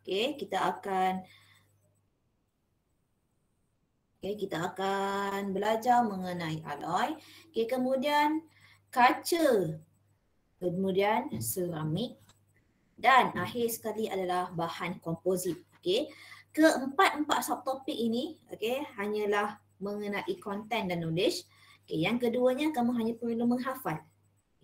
Okey, kita akan belajar mengenai alloy. Okey, kemudian kaca, kemudian seramik dan akhir sekali adalah bahan komposit. Okey. Keempat-empat subtopik ini hanyalah mengenai konten dan knowledge. Okey, yang keduanya kamu hanya perlu menghafal.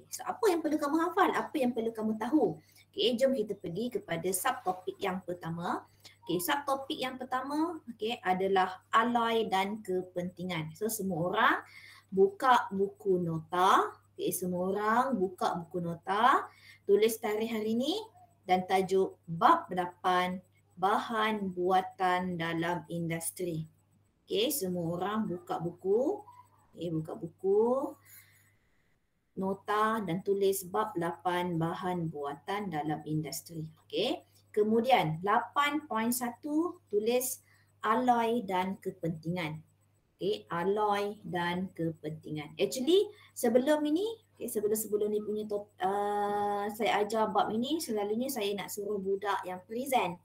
So, apa yang perlu kamu hafal? Apa yang perlu kamu tahu? Okey, jom kita pergi kepada subtopik yang pertama. Okey, subtopik yang pertama adalah alloy dan kepentingan. So, semua orang buka buku nota. Okey, semua orang buka buku nota, tulis tarikh hari ini dan tajuk bab 8 bahan buatan dalam industri. Okey, semua orang buka buku. Buka buku nota dan tulis bab 8 bahan buatan dalam industri. Okey. Kemudian 8.1 tulis alloy dan kepentingan. Okey, alloy dan kepentingan. Actually sebelum ini, sebelum ni punya saya ajar bab ini, selalunya saya nak suruh budak yang present.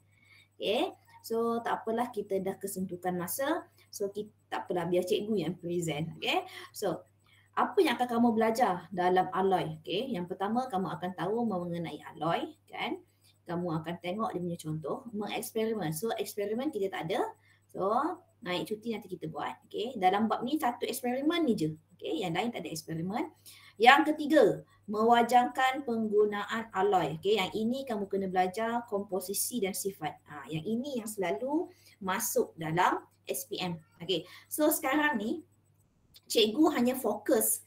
Okey. So tak apalah, kita dah kesentukan masa. So kita tak apalah, biar cikgu yang present. Okey. So apa yang akan kamu belajar dalam alloy? Okey, yang pertama kamu akan tahu mengenai alloy, kan? Kamu akan tengok dia punya contoh, mengeksperimen. So eksperimen kita tak ada. So naik cuti nanti kita buat. Okey, dalam bab ni satu eksperimen ni je. Okey, yang lain tak ada eksperimen. Yang ketiga, mewajangkan penggunaan alloy. Okey, yang ini kamu kena belajar komposisi dan sifat. Yang ini yang selalu masuk dalam SPM. Okey, so sekarang ni cikgu hanya fokus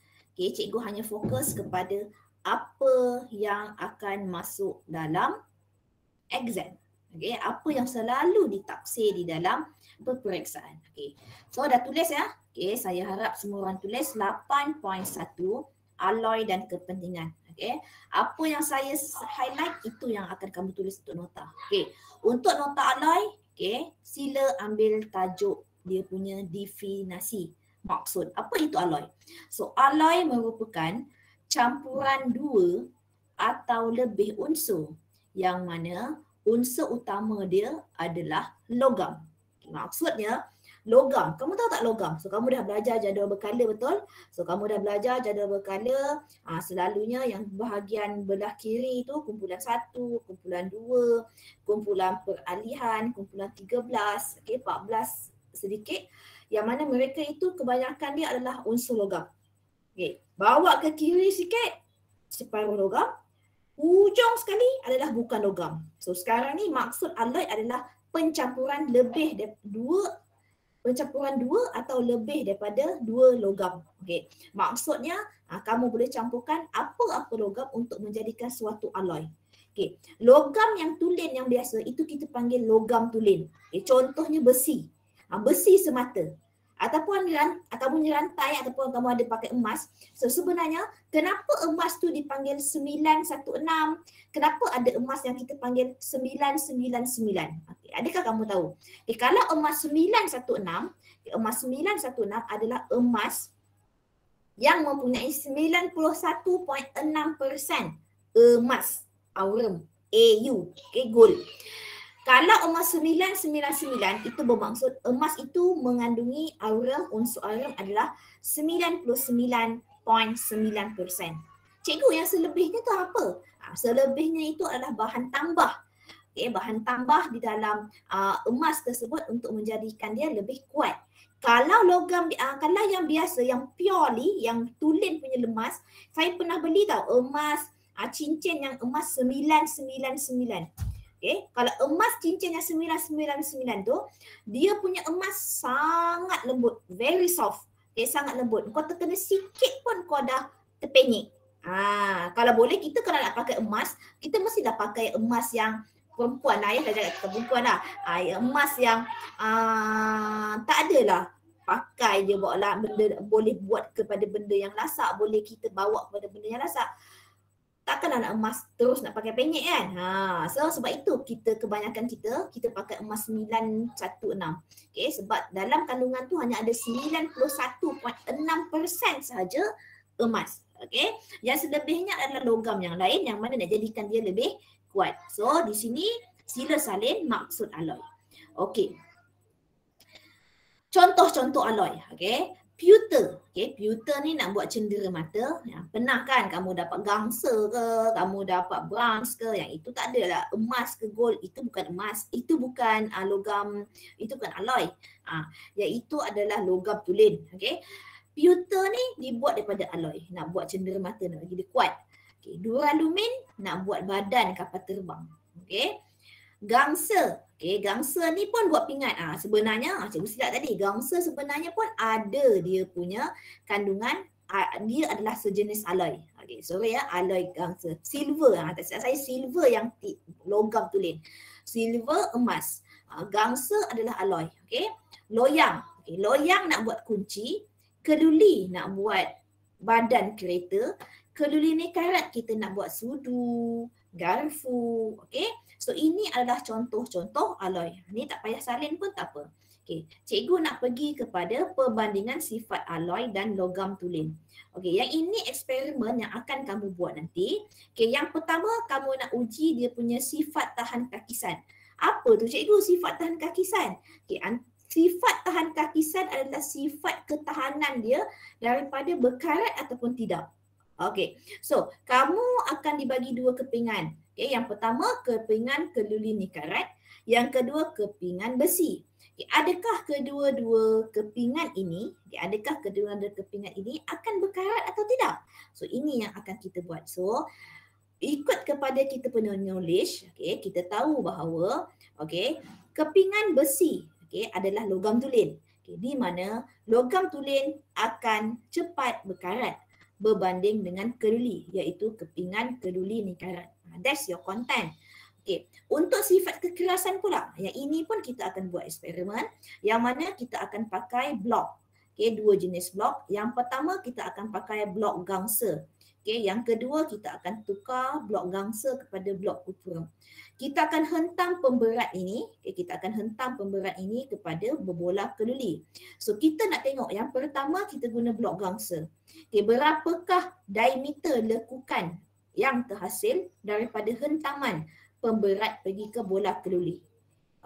kepada apa yang akan masuk dalam exam. Okey, apa yang selalu ditaksir di dalam peperiksaan. Okey. So dah tulis ya? Okey, saya harap semua orang tulis 8.1 alloy dan kepentingan. Okey. Apa yang saya highlight itu yang akan kamu tulis untuk nota. Okey. Untuk nota alloy, okey, sila ambil tajuk dia punya definisi. Maksud, apa itu alloy? So, alloy merupakan campuran dua atau lebih unsur yang mana unsur utama dia adalah logam. Maksudnya, logam. Kamu tahu tak logam? So, kamu dah belajar jadual berkala, betul? So, kamu dah belajar jadual berkala. Selalunya yang bahagian belah kiri itu kumpulan 1, kumpulan 2, kumpulan peralihan, kumpulan 13, 14 sedikit. Yang mana mereka itu kebanyakan dia adalah unsur logam. Okay. Bawa ke kiri sikit, separuh logam. Hujung sekali adalah bukan logam. So sekarang ni maksud alloy adalah pencampuran dua atau lebih daripada dua logam. Okay. Maksudnya kamu boleh campurkan apa-apa logam untuk menjadikan suatu alloy. Okay. Logam yang tulen yang biasa itu kita panggil logam tulen. Okay. Contohnya besi. Besi semata. Ataupun kamu rantai ataupun kamu ada pakai emas. So sebenarnya kenapa emas tu dipanggil 916? Kenapa ada emas yang kita panggil 999? Okay. Adakah kamu tahu? Okay, kalau emas 916, emas 916 adalah emas yang mempunyai 91.6% emas, aurum, AU, okay, gold. Kalau emas 999 itu bermaksud emas itu mengandungi aurum, unsur aurum adalah 99.9%. Cikgu, yang selebihnya tu apa? Selebihnya itu adalah bahan tambah. Okay, bahan tambah di dalam emas tersebut untuk menjadikan dia lebih kuat. Kalau logam, kalau yang biasa, yang purely, yang tulen punya emas, saya pernah beli tahu emas, cincin yang emas 999. Okay. Kalau emas cincin yang 999 tu, dia punya emas sangat lembut, very soft. Okay, sangat lembut. Kau terkena sikit pun kau dah terpenyek. Kalau boleh kita kalau nak pakai emas, kita mestilah pakai emas yang perempuan lah ya, saya cakap perempuan lah. Emas yang tak adalah pakai je bawa lah, benda boleh buat kepada benda yang lasak, boleh kita bawa kepada benda yang lasak. Takkan nak emas terus nak pakai penyek kan. So sebab itu kebanyakan kita pakai emas 916. Okay, sebab dalam kandungan tu hanya ada 91.6% sahaja emas. Okay, yang selebihnya adalah logam yang lain yang mana nak jadikan dia lebih kuat. So di sini Sila salin maksud alloy. Okey. Contoh-contoh alloy, okey. Pewter, okey. Pewter ni nak buat cendera mata. Pernah kan kamu dapat gangsa ke, kamu dapat bronze ke, yang itu tak adalah emas ke gold, itu bukan emas, itu bukan logam, itu bukan alloy. Yang itu adalah logam tulen, okey. Pewter ni dibuat daripada alloy, nak buat cendera mata, nak bagi dia kuat. Okay. Duralumin nak buat badan kapal terbang. Okey. Gangsa, okey, gangsa ni pun buat pingat. Sebenarnya cikgu silap tadi, gangsa sebenarnya pun ada dia punya kandungan, dia adalah sejenis alloy. Okey, sorry ya, alloy gangsa. Silver, tak silap saya silver yang logam tulen. Silver emas. Gangsa adalah alloy, okey. Loyang, okey, loyang nak buat kunci, keluli nak buat badan kereta, keluli ni karat kita nak buat sudu, garfu, okey. So ini adalah contoh-contoh alloy. Ni tak payah salin pun tak apa. Okey, cikgu nak pergi kepada perbandingan sifat alloy dan logam tulen. Okey, yang ini eksperimen yang akan kamu buat nanti. Okey, yang pertama kamu nak uji dia punya sifat tahan kakisan. Apa tu cikgu sifat tahan kakisan? Okey, sifat tahan kakisan adalah sifat ketahanan dia daripada berkarat ataupun tidak. Okey, so kamu akan dibagi dua kepingan. Okay, yang pertama kepingan keluli ni karat, yang kedua kepingan besi. Okay, adakah kedua-dua kepingan ini, adakah kedua-dua kepingan ini akan berkarat atau tidak? So ini yang akan kita buat. So ikut kepada kita punya knowledge, okay, kita tahu bahawa okay, kepingan besi okay, adalah logam tulen. Okay, di mana logam tulen akan cepat berkarat berbanding dengan keluli, iaitu kepingan keluli ni karat. That's your content. Okay. Untuk sifat kekerasan pula, yang ini pun kita akan buat eksperimen yang mana kita akan pakai blok. Okay, dua jenis blok. Yang pertama kita akan pakai blok gangsa. Okay, yang kedua kita akan tukar blok gangsa kepada blok kuprum. Kita akan hentam pemberat ini, okay, kita akan hentam pemberat ini kepada berbola keluli. So kita nak tengok yang pertama kita guna blok gangsa. Okay, berapakah diameter lekukan yang terhasil daripada hentaman pemberat pergi ke bola keluli.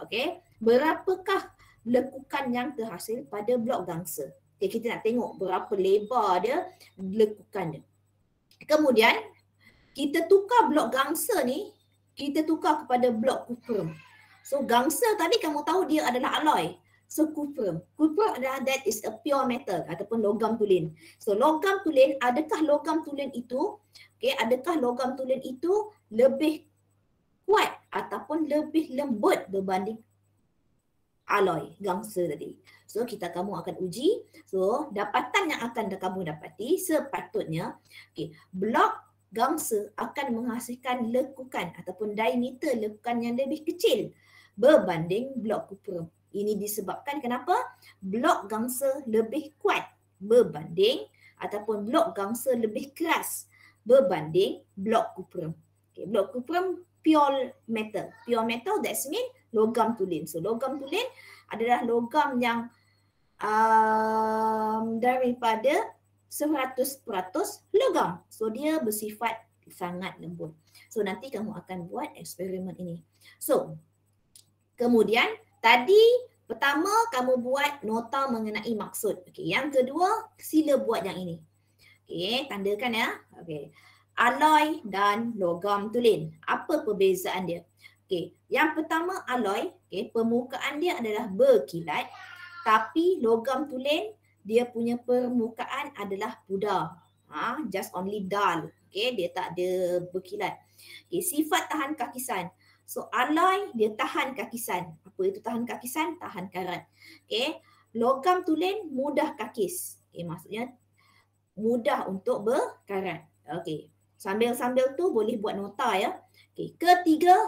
Okey, berapakah lekukan yang terhasil pada blok gangsa? Okey, kita nak tengok berapa lebar dia lekukan dia. Kemudian kita tukar blok gangsa ni, kita tukar kepada blok kuprum. So gangsa tadi kamu tahu dia adalah alloy. So kuprum adalah that is a pure metal ataupun logam tulen. So logam tulen, adakah logam tulen itu okay, adakah logam tulen itu lebih kuat ataupun lebih lembut berbanding alloy gangsa tadi? So kamu akan uji. So dapatan yang akan kamu dapati sepatutnya okay, blok gangsa akan menghasilkan lekukan ataupun diameter lekukan yang lebih kecil berbanding blok kuprum. Ini disebabkan kenapa? Blok gangsa lebih kuat berbanding ataupun blok gangsa lebih keras berbanding blok kuprum. Okay, blok kuprum pure metal. Pure metal that's mean logam tulen. So logam tulen adalah logam yang daripada 100% logam. So dia bersifat sangat lembut. So nanti kamu akan buat eksperimen ini. So kemudian tadi pertama kamu buat nota mengenai maksud. Okay, yang kedua sila buat yang ini. Okay, tandakan ya. Okay. Alloy dan logam tulen. Apa perbezaan dia? Okay, yang pertama alloy, okay, permukaan dia adalah berkilat, tapi logam tulen dia punya permukaan adalah pudar. Just only dull. Okay, dia tak ada berkilat. Okay, sifat tahan kakisan. So alloy dia tahan kakisan. Apa itu tahan kakisan? Tahan karat. Okay, logam tulen mudah kakis. Okay, maksudnya mudah untuk berkarat. Okay, sambil-sambil tu boleh buat nota ya. Okay,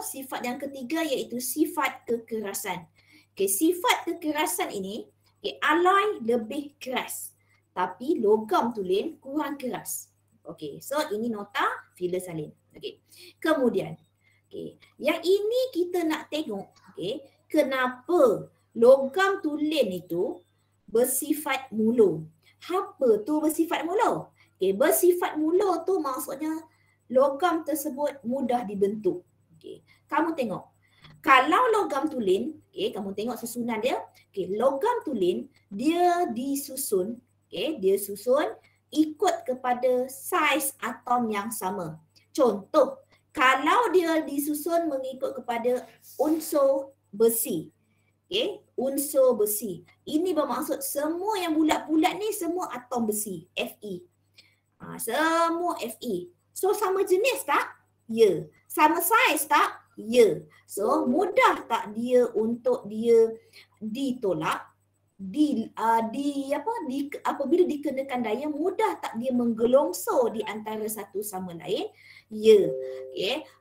sifat yang ketiga iaitu sifat kekerasan. Okay, sifat kekerasan ini, okay, alloy lebih keras, tapi logam tulen kurang keras. Okay, so ini nota filler salin. Okay, kemudian, okay, yang ini kita nak tengok, okay, kenapa logam tulen itu bersifat mulu. Apa tu bersifat mulu? Okay, bersifat mulu tu maksudnya logam tersebut mudah dibentuk. Okay, kamu tengok. Kalau logam tulen, kamu tengok susunan dia. Logam tulen dia disusun, dia susun ikut kepada saiz atom yang sama. Contoh, kalau dia disusun mengikut kepada unsur besi, unsur besi. Ini bermaksud semua yang bulat-bulat ni semua atom besi, Fe. Semua Fe. So sama jenis tak? Ya. Sama saiz tak? Ya. So mudah tak dia untuk dia ditolak? Apabila dikenakan daya, mudah tak dia menggelongsor di antara satu sama lain? Ya.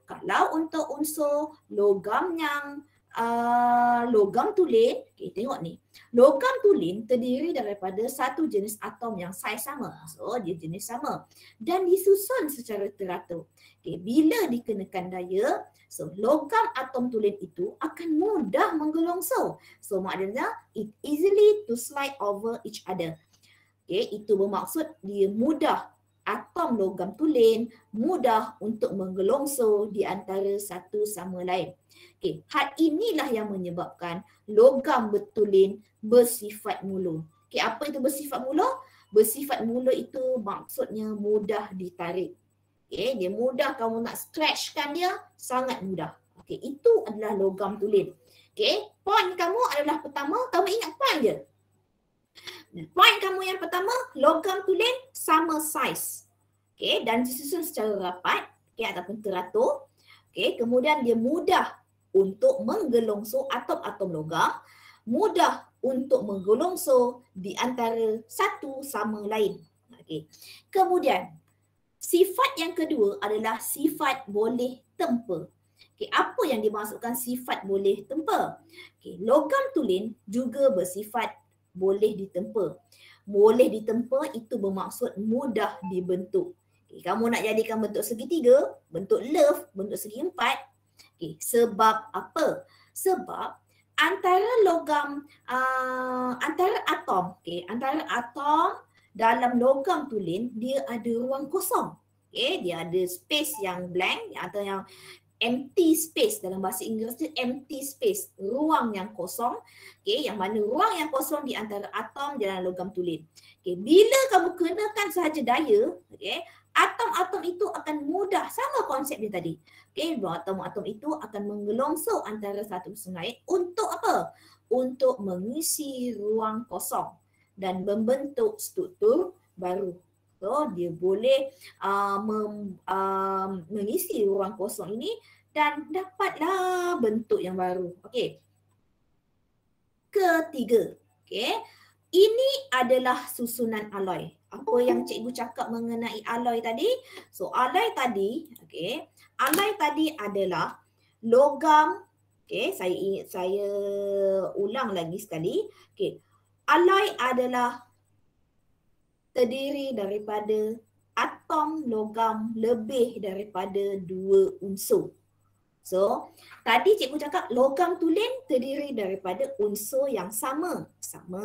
Kalau untuk unsur logam yang logam tulen, tengok ni. Logam tulen terdiri daripada satu jenis atom yang saiz sama. So dia jenis sama dan disusun secara teratur. Bila dikenakan daya, so logam atom tulen itu akan mudah menggelongsor. So maknanya it easily to slide over each other. Itu bermaksud dia mudah, atom logam tulen mudah untuk menggelongsor di antara satu sama lain. Hal inilah yang menyebabkan logam bertulen bersifat mula. Apa itu bersifat mula? Bersifat mula itu maksudnya mudah ditarik. Dia mudah, kamu nak stretchkan dia sangat mudah. Itu adalah logam tulen. Point kamu adalah pertama, kamu ingat point je. Point kamu yang pertama, logam tulen sama saiz. Dan disusun secara rapat, ataupun teratur. Kemudian dia mudah untuk menggelongsor atom-atom logam, mudah untuk menggelongsor di antara satu sama lain. Kemudian sifat yang kedua adalah sifat boleh tempa. Apa yang dimaksudkan sifat boleh tempa? Logam tulen juga bersifat boleh ditempa. Boleh ditempa itu bermaksud mudah dibentuk. Kamu nak jadikan bentuk segitiga, bentuk love, bentuk segi empat. Sebab apa? Sebab antara logam, antara atom dalam logam tulen dia ada ruang kosong. Dia ada space yang blank atau yang empty space, dalam bahasa Inggeris tu empty space, ruang yang kosong. Yang mana ruang yang kosong di antara atom dalam logam tulen. Bila kamu kenakan sahaja daya, atom-atom itu akan mudah, sama konsep dia tadi. Atom-atom itu akan menggelongsor antara satu sama lain untuk apa? Untuk mengisi ruang kosong dan membentuk struktur baru. So dia boleh mengisi ruang kosong ini dan dapatlah bentuk yang baru. Ketiga, ini adalah susunan alloy. Apa yang cikgu cakap mengenai alloy tadi? So alloy tadi, alloy tadi adalah logam. Saya ulang lagi sekali. Alloy adalah terdiri daripada atom logam lebih daripada 2 unsur. So, tadi cikgu cakap logam tulen terdiri daripada unsur yang sama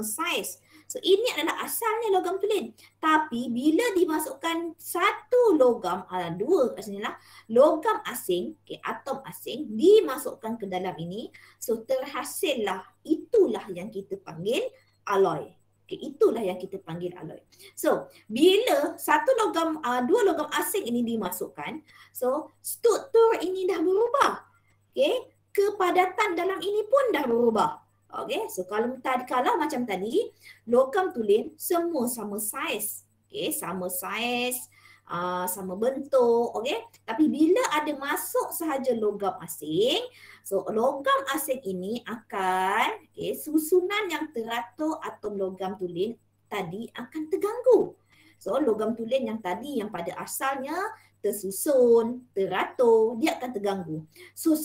saiz. So, ini adalah asalnya logam tulen. Tapi bila dimasukkan satu logam, dua kat sini lah, logam asing, atom asing dimasukkan ke dalam ini, so terhasillah, itulah yang kita panggil alloy. Itulah yang kita panggil alloy. So, bila satu logam, dua logam asing ini dimasukkan, so struktur ini dah berubah. Kepadatan dalam ini pun dah berubah. So kalau macam tadi, logam tulen semua sama saiz. Sama saiz, sama bentuk, Tapi bila ada masuk sahaja logam asing, so logam asing ini akan, susunan yang teratur atom logam tulen tadi akan terganggu. So logam tulen yang tadi yang pada asalnya tersusun, teratur, dia akan terganggu. So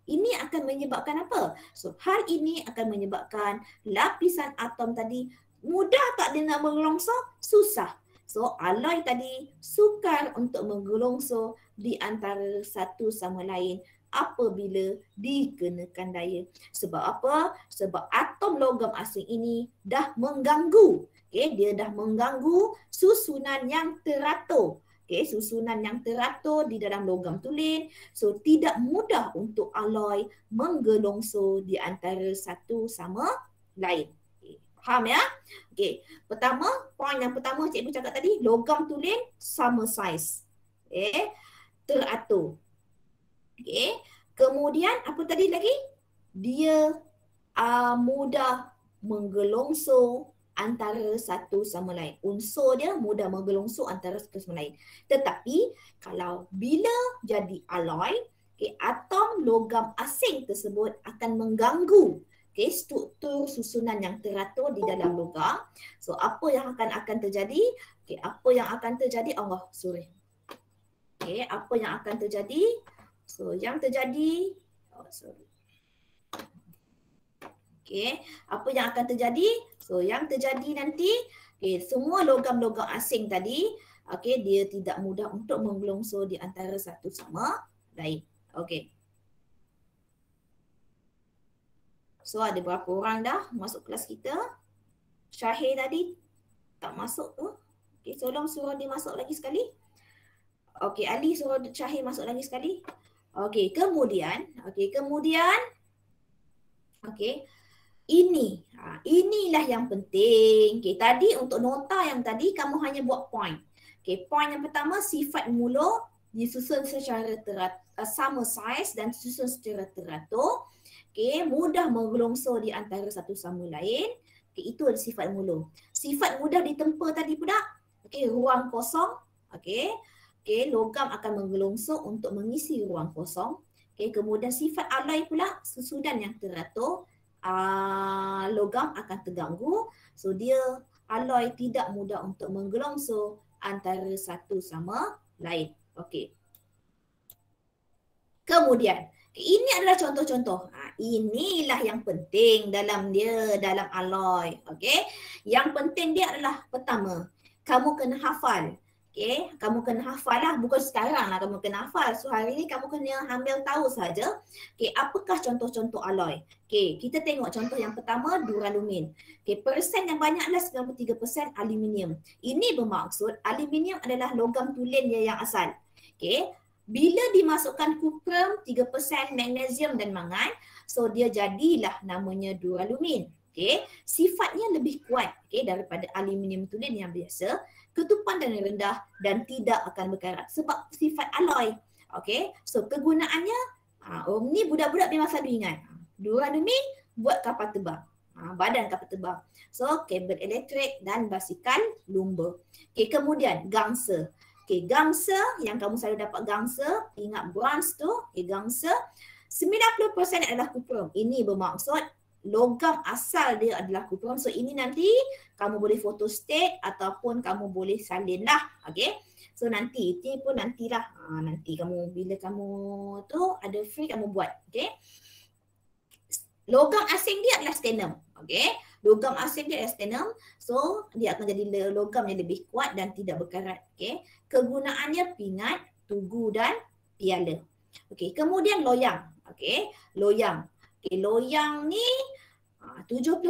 ini akan menyebabkan apa? So hal ini akan menyebabkan lapisan atom tadi mudah tak dia nak menggelongsor? Susah. So alloy tadi sukar untuk menggelongsor di antara satu sama lain apabila dikenakan daya. Sebab apa? Sebab atom logam asing ini dah mengganggu. Dia dah mengganggu susunan yang teratur Okay, susunan yang teratur di dalam logam tulen. So tidak mudah untuk alloy menggelongso di antara satu sama lain. Okay, faham ya? Okay, pertama, poin yang pertama cikgu cakap tadi, logam tulen sama saiz. Okay, teratur. Okay, kemudian apa tadi lagi? Dia mudah menggelongso antara satu sama lain. Unsur dia mudah menggelongso antara satu sama lain. Tetapi kalau bila jadi alloy, okay, atom logam asing tersebut akan mengganggu, okay, struktur susunan yang teratur di dalam logam. So apa yang akan terjadi? Okay, apa yang akan terjadi? Okay, apa yang akan terjadi? So yang terjadi, okay, apa yang akan terjadi? So yang terjadi nanti, okay, semua logam-logam asing tadi, okay, dia tidak mudah untuk menggelongso di antara satu sama lain. Okay. So ada berapa orang dah masuk kelas kita? Syahir tadi tak masuk tu. Okay, tolong suruh dia masuk lagi sekali. Okay, Ali suruh Syahir masuk lagi sekali. Okay, kemudian, inilah yang penting. Okay, tadi untuk nota yang tadi kamu hanya buat point. Okay, point yang pertama, sifat mula disusun secara sama saiz dan disusun secara teratur. Okay, mudah menggelongso di antara satu sama lain. Okay, itu adalah sifat mula. Sifat mudah ditempa tadi pula. Okay, ruang kosong. Okay, logam akan menggelongso untuk mengisi ruang kosong. Okay, kemudian sifat alloy pula, susunan yang teratur. Logam akan terganggu. So dia alloy tidak mudah untuk menggelongso antara satu sama lain. Okey. Kemudian ini adalah contoh-contoh. Inilah yang penting dalam alloy. Okey. Yang penting dia adalah pertama, kamu kena hafal. Okay, kamu kena hafal lah, bukan sekarang lah kamu kena hafal. So hari ni kamu kena ambil tahu saja. Okay, apakah contoh-contoh alloy? Okay, kita tengok contoh yang pertama, duralumin. Okay, persen yang banyak adalah 93% aluminium. Ini bermaksud aluminium adalah logam tulen dia yang asal. Okay, bila dimasukkan kuprum, 3% magnesium dan mangan, so dia jadilah namanya duralumin. Okay, sifatnya lebih kuat, okay, daripada aluminium tulen yang biasa. Ketupan dan rendah dan tidak akan berkarat sebab sifat alloy. Okay, so kegunaannya, ni budak-budak memang selalu ingat. Duralumin buat kapal terbang, badan kapal terbang. So kabel elektrik dan basikal lumba. Okay, kemudian gangsa. Okay, gangsa yang kamu selalu dapat gangsa, ingat bronze tu, okay, gangsa 90% adalah kuprum. Ini bermaksud logam asal dia adalah kuprum. So ini nanti kamu boleh photostat ataupun kamu boleh salin lah. Okay. So nanti, ini pun nantilah. Nanti kamu, bila kamu tu ada free kamu buat. Okay. Logam asing dia adalah stannum. Okay. Logam asing dia adalah stannum. So dia akan jadi logam yang lebih kuat dan tidak berkarat. Okay. Kegunaannya pingat, tugu dan piala. Okay. Kemudian loyang. Okay. Loyang. Okay, loyang ni 70%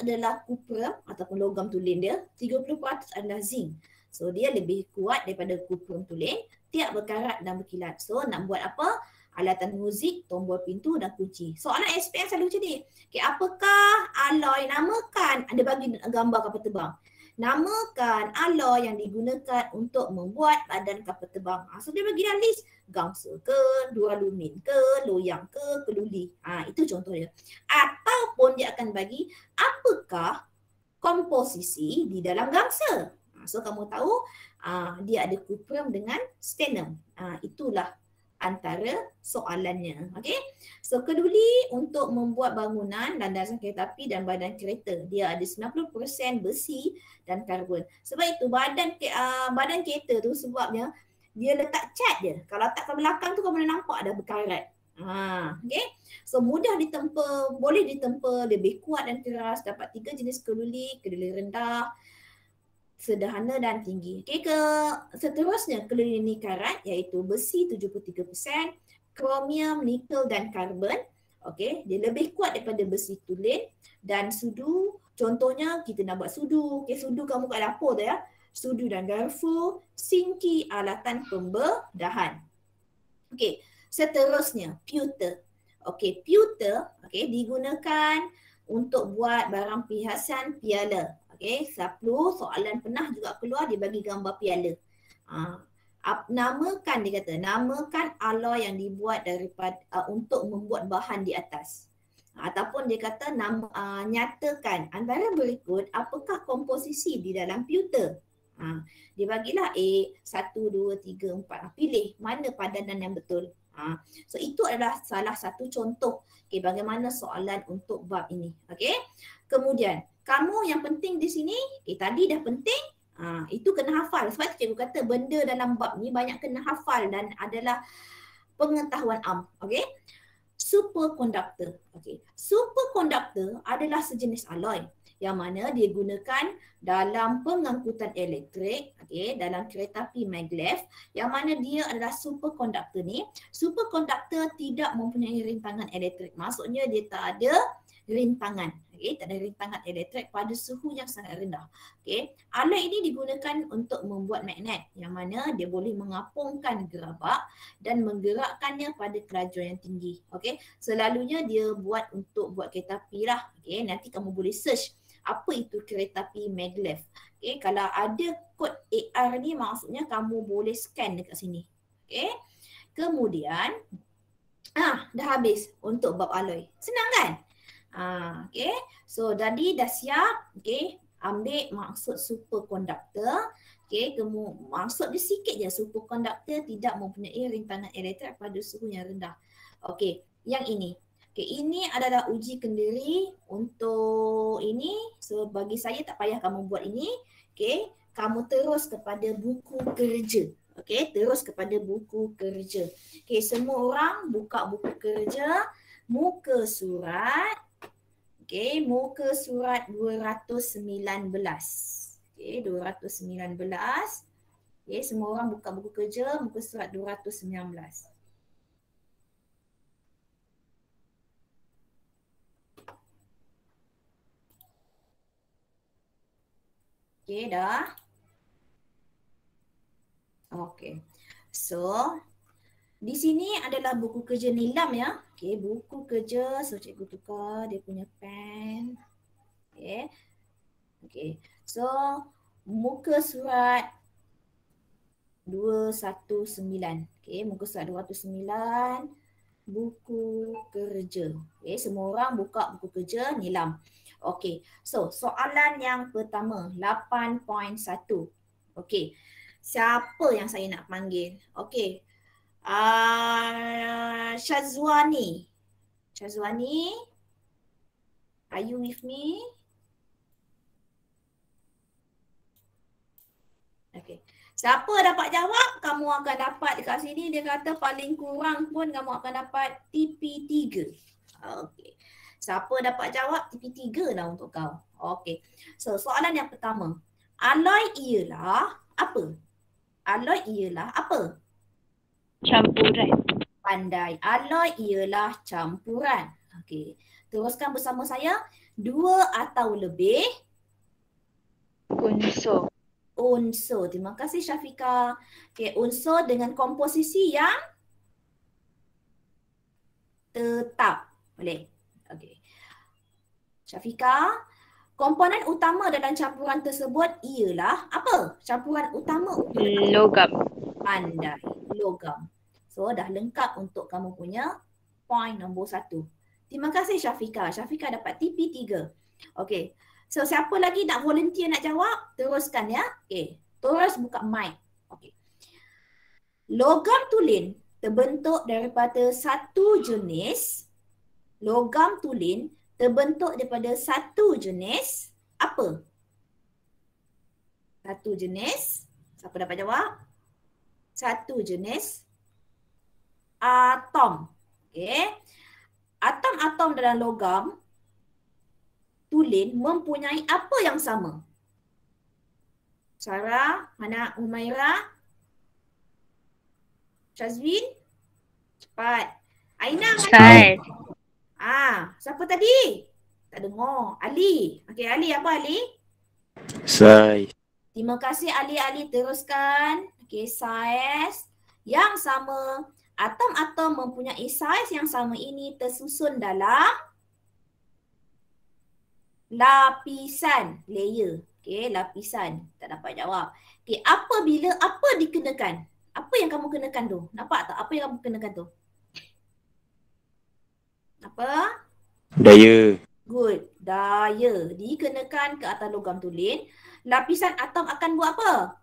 adalah kuprum ataupun logam tulen dia, 30% adalah zinc. So dia lebih kuat daripada kuprum tulen, tiap berkarat dan berkilat. So nak buat apa? Alatan muzik, tombol pintu dan kunci. Soalan SPM selalu macam ni. Okay, apakah alloy? Namakan, ada bagi gambar kapal terbang. Namakan alloy yang digunakan untuk membuat badan kapal terbang. So dia bagi dah list. Gangsa ke, duralumin ke, loyang ke, keluli. Itu contohnya. Ataupun dia akan bagi apakah komposisi di dalam gangsa. So kamu tahu dia ada kuprum dengan stannum. Itulah antara soalannya. Okay. So keluli untuk membuat bangunan, landasan kereta api dan badan kereta. Dia ada 90% besi dan karbon. Sebab itu badan kereta tu sebabnya dia letak cat dia. Kalau tak ke belakang tu kau boleh nampak ada berkarat. Okay. So mudah ditempa, boleh ditempa, lebih kuat dan keras. Dapat 3 jenis keluli rendah, sederhana dan tinggi. Okay, seterusnya keluli karat iaitu besi 73%, kromium, nikel dan karbon. Okay, dia lebih kuat daripada besi tulen dan sudu. Contohnya kita nak buat sudu. Okay, sudu kamu kat dapur tu ya. sudu dan garfu, sinki, alatan pembedahan. Okey, seterusnya pewter. Okey, pewter digunakan untuk buat barang perhiasan piala. Okey, selalu soalan pernah juga keluar dia bagi gambar piala. Namakan, dia kata namakan alloy yang dibuat daripada untuk membuat bahan di atas. Ataupun dia kata nyatakan antara berikut apakah komposisi di dalam pewter. Dia bagilah A 1, 2, 3, 4. Pilih mana padanan yang betul. So itu adalah salah satu contoh bagaimana soalan untuk bab ini. Okey. Kemudian kamu yang penting di sini, tadi dah penting, itu kena hafal. Sebab cikgu kata benda dalam bab ni banyak kena hafal dan adalah pengetahuan am. Okey. Superconductor. Okey. Superconductor adalah sejenis alloy yang mana dia gunakan dalam pengangkutan elektrik, dalam kereta api maglev, yang mana dia adalah superconductor ni. Superconductor tidak mempunyai rintangan elektrik. Maksudnya dia tak ada rintangan. Tak ada rintangan elektrik pada suhu yang sangat rendah. Alloy ini digunakan untuk membuat magnet yang mana dia boleh mengapungkan gerabak dan menggerakkannya pada kelajuan yang tinggi. Selalunya dia buat untuk buat kereta api lah. Nanti kamu boleh search apa itu kereta api maglev. Kalau ada kod AR ni maksudnya kamu boleh scan dekat sini. Kemudian dah habis untuk bab alloy. Senang kan? So tadi dah siap. Ambil maksud superconductor. Maksud dia sikit je, superconductor tidak mempunyai rintangan elektrik pada suhu yang rendah. Yang ini. Ini adalah uji kendiri untuk ini. So bagi saya tak payah kamu buat ini. Kamu terus kepada buku kerja. Terus kepada buku kerja. Semua orang buka buku kerja. Muka surat. Muka surat 219. 219. Semua orang buka buku kerja. Muka surat 219. Dah. So di sini adalah buku kerja nilam ya. Buku kerja. So cikgu tukar dia punya pen. So muka surat 219. Muka surat 209. Buku kerja. Semua orang buka buku kerja nilam. So soalan yang pertama 8.1. Siapa yang saya nak panggil? Syazwani. Syazwani, are you with me? Siapa dapat jawab, kamu akan dapat dekat sini. Dia kata paling kurang pun kamu akan dapat TP3. Siapa dapat jawab, TP3 lah untuk kau. So soalan yang pertama. Alloy ialah apa? Alloy ialah apa? Campuran. Pandai. Alloy ialah campuran. Teruskan bersama saya. Dua atau lebih Unsur. Unsur. Terima kasih Syafiqah. Unsur dengan komposisi yang tetap. Boleh? Syafiqah, komponen utama dalam campuran tersebut ialah apa? Campuran utama logam. Pandai. Logam. So dah lengkap untuk kamu punya point nombor 1. Terima kasih Syafiqah. Syafiqah dapat TP3. So siapa lagi nak volunteer nak jawab? Teruskan ya. Terus buka mic. Logam tulen terbentuk daripada satu jenis. Logam tulen terbentuk daripada satu jenis apa? Satu jenis. Siapa dapat jawab? Satu jenis atom. Atom-atom dalam logam tulen mempunyai apa yang sama? Sarah, Hana, Umairah, Shazwin, cepat. Aina, Sai. Siapa tadi? Tak dengar. Ali. Ali apa Ali? Sai. Terima kasih ahli-ahli, teruskan. Okey, saiz yang sama. Atom-atom mempunyai saiz yang sama ini tersusun dalam lapisan, layer. Okey, lapisan. Tak dapat jawab. Okey, apabila apa dikenakan? Apa yang kamu kenakan tu? Nampak tak apa yang kamu kenakan tu? Apa? Daya. Good. Daya dikenakan ke atas logam tulen. Lapisan atom akan buat apa?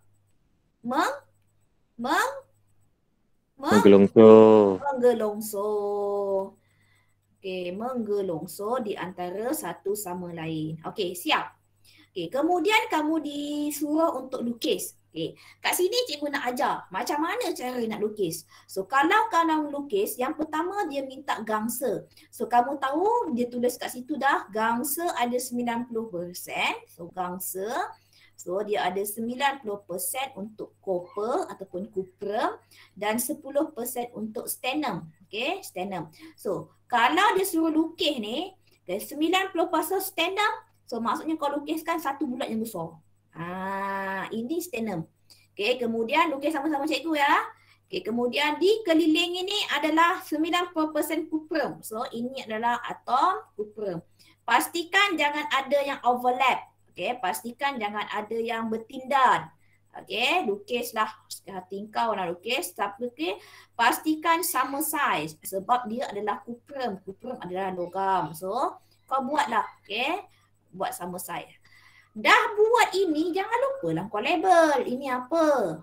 Menggelongsor. Okey, menggelongsor di antara satu sama lain. Okey, siap. Okey, kemudian kamu disuruh untuk lukis. Okey, kat sini cikgu nak ajar macam mana cara nak lukis. So, kalau kamu lukis, yang pertama dia minta gangsa. So, kamu tahu dia tulis kat situ dah, gangsa ada 90%. So, gangsa. So, dia ada 90% untuk copper ataupun cuprum dan 10% untuk stannum. Okey, stannum. So, kalau dia suruh lukis ni, 90% stannum, so maksudnya kau lukiskan satu bulat yang besar. Ini stannum. Okey, kemudian lukis sama-sama cikgu ya. Okey, kemudian di keliling ini adalah 90% cuprum. So, ini adalah atom cuprum. Pastikan jangan ada yang overlap. Okey, pastikan jangan ada yang bertindan. Okey, lukislah hati kau nak lukis, tapi okey, pastikan sama saiz sebab dia adalah cuprum. Cuprum adalah logam. So, kau buatlah, okey? Buat sama saiz. Dah buat ini, jangan lupalah kau label. Ini apa?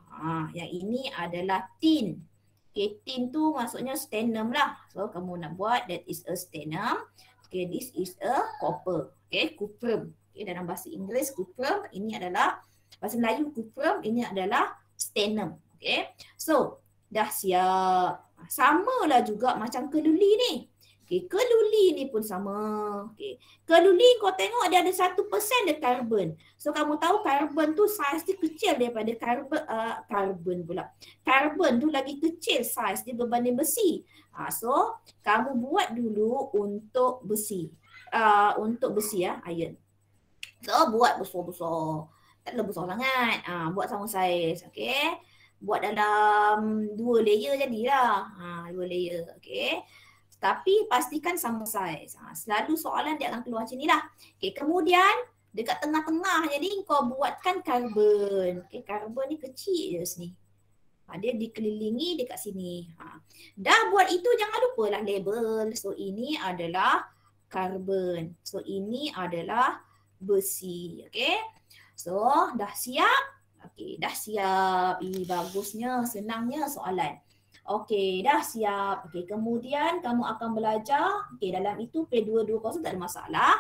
Yang ini adalah tin. Okay, tin tu maksudnya stannum lah. So, kamu nak buat that is a stannum. Okay, this is a copper. Okay, cuprum. Okay, dalam bahasa Inggeris cuprum, ini adalah bahasa Melayu cuprum, ini adalah stannum. Okay, so dah siap. Samalah juga macam keluli ni. Okay, keluli ni pun sama. Okay. Keluli kau tengok dia ada 1% dia karbon. So kamu tahu karbon tu saiz dia kecil daripada karbon pula. Karbon tu lagi kecil saiz dia berbanding besi. So kamu buat dulu untuk besi. Untuk besi ya, iron. So buat besar-besar. Taklah besar sangat. Buat sama saiz. Okay. Buat dalam 2 layer jadilah. 2 layer. Okay. Tapi pastikan sama saiz. Selalu soalan dia akan keluar macam ni lah. Okay, kemudian dekat tengah-tengah jadi kau buatkan karbon. Okay, karbon ni kecil je sini. Dia dikelilingi dekat sini. Dah buat itu jangan lupalah label. So ini adalah karbon. So ini adalah besi. Okay. So dah siap. Okay, dah siap. Bagusnya, senangnya soalan. Okey, dah siap. Okey, kemudian kamu akan belajar. Okey, dalam itu page 220 tak ada masalah.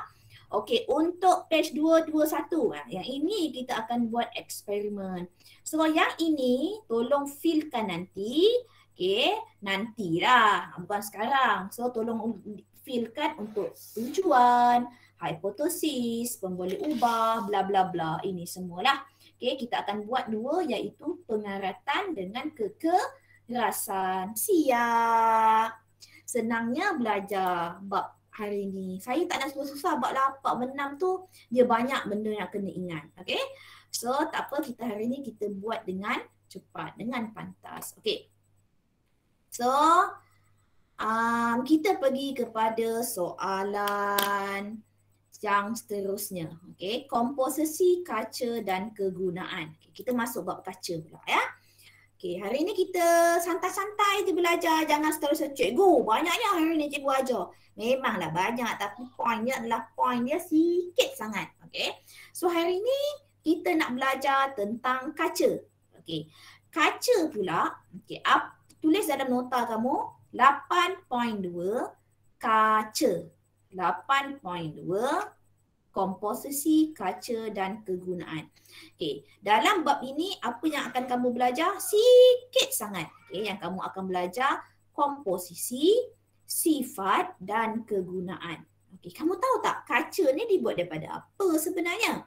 Okey, untuk page 221, yang ini kita akan buat eksperimen. So, yang ini tolong fillkan nanti. Okey, nantilah, bukan sekarang. So, tolong fillkan untuk tujuan, hipotesis, pemboleh ubah, bla bla bla. Ini semualah. Okey, kita akan buat dua iaitu pengaratan dengan kekerasan. Siap. Senangnya belajar bab hari ni. Saya tak nak susah-susah bab 8 menam tu dia banyak benda yang kena ingat. Okey. So tak apa, kita hari ni kita buat dengan cepat, dengan pantas. Okey. So kita pergi kepada soalan yang seterusnya. Okey, komposisi kaca dan kegunaan. Okay, kita masuk bab kaca pula ya. Okey, hari ni kita santai-santai je belajar, jangan seterusnya cikgu. Banyaknya hari ni cikgu ajar. Memanglah banyak tapi poinnya adalah poin dia sikit sangat. Okey. So hari ni kita nak belajar tentang kaca. Okey. Kaca pula, okey, tulis dalam nota kamu 8.2 kaca. 8.2 komposisi kaca dan kegunaan. Okey, dalam bab ini apa yang akan kamu belajar? Sikit sangat. Okey, yang kamu akan belajar komposisi, sifat dan kegunaan. Okey, kamu tahu tak kaca ni dibuat daripada apa sebenarnya?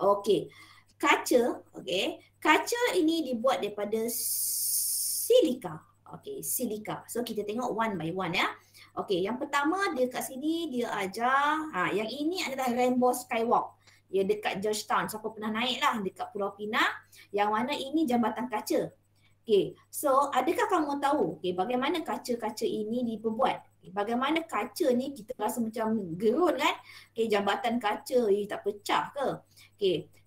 Okey, kaca, okey, kaca ini dibuat daripada silika. Okey, silika. So kita tengok one by one ya. Okey, yang pertama dia kat sini dia ajar, yang ini adalah rainbow skywalk. Ya, dekat Georgetown. Siapa pernah naik lah dekat Pulau Pinang. Yang mana ini jambatan kaca. Okay. So, adakah kamu tahu bagaimana kaca-kaca ini diperbuat? Bagaimana kaca ni kita rasa macam gerun kan? Jambatan kaca tak pecah ke?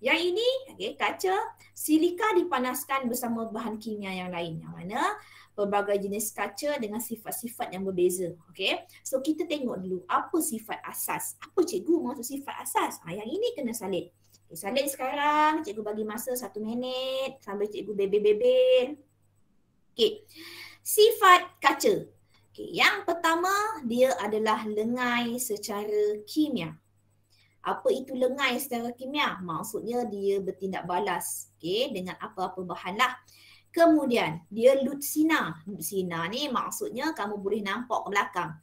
Yang ini kaca silika dipanaskan bersama bahan kimia yang lain. Yang mana pelbagai jenis kaca dengan sifat-sifat yang berbeza. So kita tengok dulu apa sifat asas. Apa cikgu maksud sifat asas? Yang ini kena salin. Salin sekarang, cikgu bagi masa 1 minit sambil cikgu bebel-bebel. Sifat kaca. Yang pertama, dia adalah lengai secara kimia. Apa itu lengai secara kimia? Maksudnya dia bertindak balas dengan apa-apa bahan lah. Kemudian, dia lutsina. Lutsina ni maksudnya kamu boleh nampak ke belakang.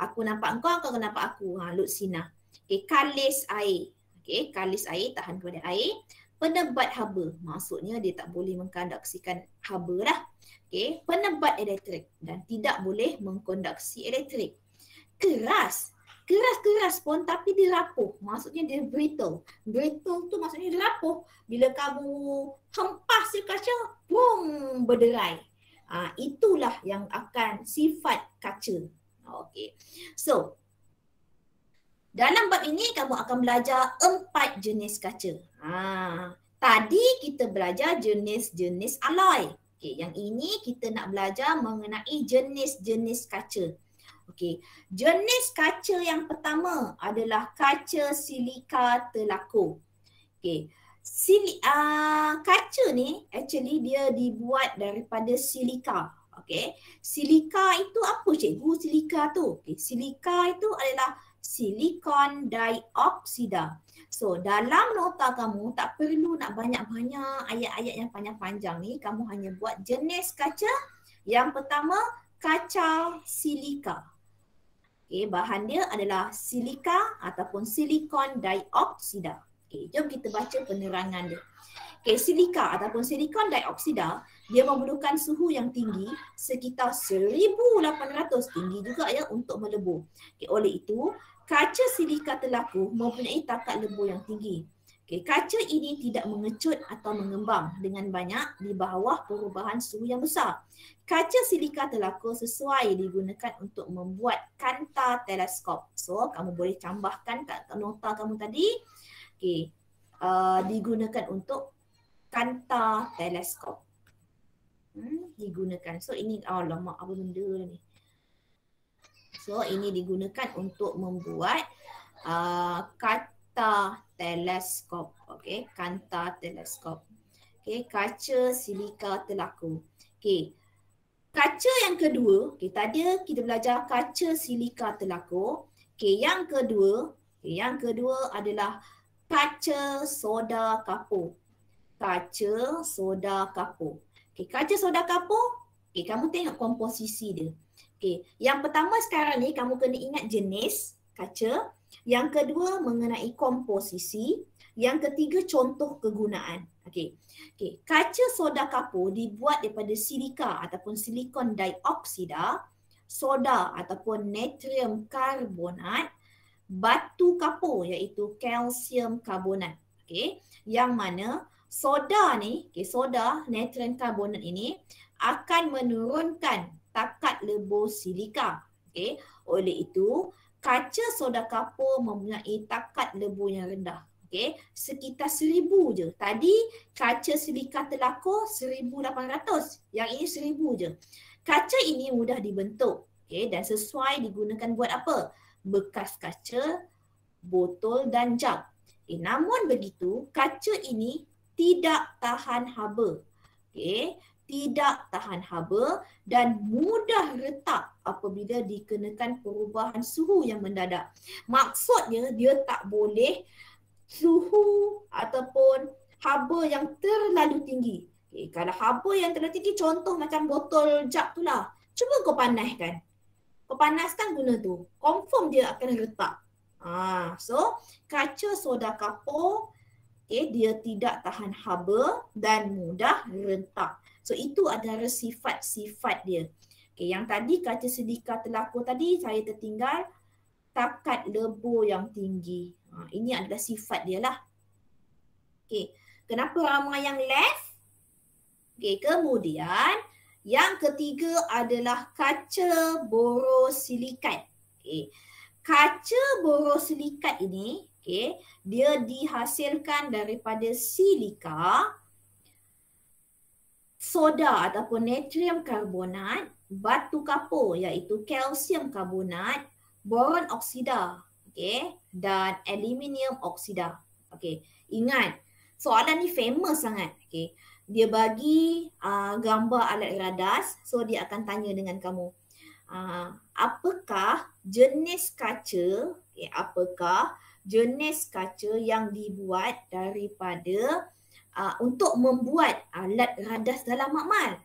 Aku nampak kau, kau nampak aku. Lutsina. Kalis air. Kalis air tahan kepada air. Penebat haba. Maksudnya dia tak boleh mengkonduksikan haba lah. Penebat elektrik dan tidak boleh mengkonduksi elektrik. Keras. Keras-keras pun tapi dia rapuh. Maksudnya dia brittle. Brittle tu maksudnya dia rapuh. Bila kamu hempas si kaca, boom, berderai. Itulah yang akan sifat kaca. So, dalam bab ini kamu akan belajar 4 jenis kaca. Tadi kita belajar jenis-jenis alloy. Yang ini kita nak belajar mengenai jenis-jenis kaca. Jenis kaca yang pertama adalah kaca silika telaku. Kaca ni actually dia dibuat daripada silika. Silika itu apa cikgu silika tu? Silika itu adalah silikon dioksida. So dalam nota kamu tak perlu nak banyak-banyak ayat-ayat yang panjang-panjang ni. Kamu hanya buat jenis kaca. Yang pertama kaca silika. Bahan dia adalah silika ataupun silikon dioksida. Jom kita baca penerangan dia. Silika ataupun silikon dioksida, dia memerlukan suhu yang tinggi sekitar 1800, tinggi juga ya untuk melebur. Oleh itu, kaca silika telaku mempunyai takat lebur yang tinggi. Kaca ini tidak mengecut atau mengembang dengan banyak di bawah perubahan suhu yang besar. Kaca silika telaku sesuai digunakan untuk membuat kanta teleskop. So, kamu boleh tambahkan kat nota kamu tadi. Digunakan untuk kanta teleskop. Digunakan. So, ini, alamak apa benda ni. So, ini digunakan untuk membuat kanta teleskop. Kanta teleskop. Kaca silika telaku. Kaca yang kedua, tadi kita belajar kaca silika telaku. Yang kedua adalah kaca soda kapur. Kaca soda kapur. Kaca soda kapur, kamu tengok komposisi dia. Yang pertama sekarang ni kamu kena ingat jenis kaca. Yang kedua mengenai komposisi. Yang ketiga contoh kegunaan. Kaca soda kapur dibuat daripada silika ataupun silikon dioksida, soda ataupun natrium karbonat, batu kapur iaitu kalsium karbonat. Yang mana soda ni, soda natrium karbonat ini akan menurunkan takat lebur silika. Oleh itu, kaca soda kapur mempunyai takat lebur yang rendah. Sekitar 1000 je. Tadi kaca silika telaku 1800. Yang ini 1000 je. Kaca ini mudah dibentuk. Dan sesuai digunakan buat apa? Bekas kaca, botol dan jug. Namun begitu, kaca ini tidak tahan haba. Tidak tahan haba dan mudah retak apabila dikenakan perubahan suhu yang mendadak. Maksudnya dia tak boleh suhu ataupun haba yang terlalu tinggi. Kalau haba yang terlalu tinggi, contoh macam botol jug tu lah. Cuba kau panaskan. Kau panaskan guna tu. Confirm dia akan retak. So, kaca soda kapur dia tidak tahan haba dan mudah retak. So, itu adalah sifat-sifat dia. Yang tadi kaca silika telaku tadi saya tertinggal takat lebur yang tinggi. Ini adalah sifat dia lah. Okey. Kenapa ramai yang left? Okey, kemudian yang ketiga adalah kaca borosilikat. Okey. Kaca borosilikat ini, okey, dia dihasilkan daripada silika, soda ataupun natrium karbonat, batu kapur iaitu kalsium karbonat, boron oksida, okey, dan aluminium oksida. Okey, ingat soalan ni famous sangat. Okey, dia bagi gambar alat radas, so dia akan tanya dengan kamu. Apakah jenis kaca, apakah jenis kaca yang dibuat daripada untuk membuat alat radas dalam makmal?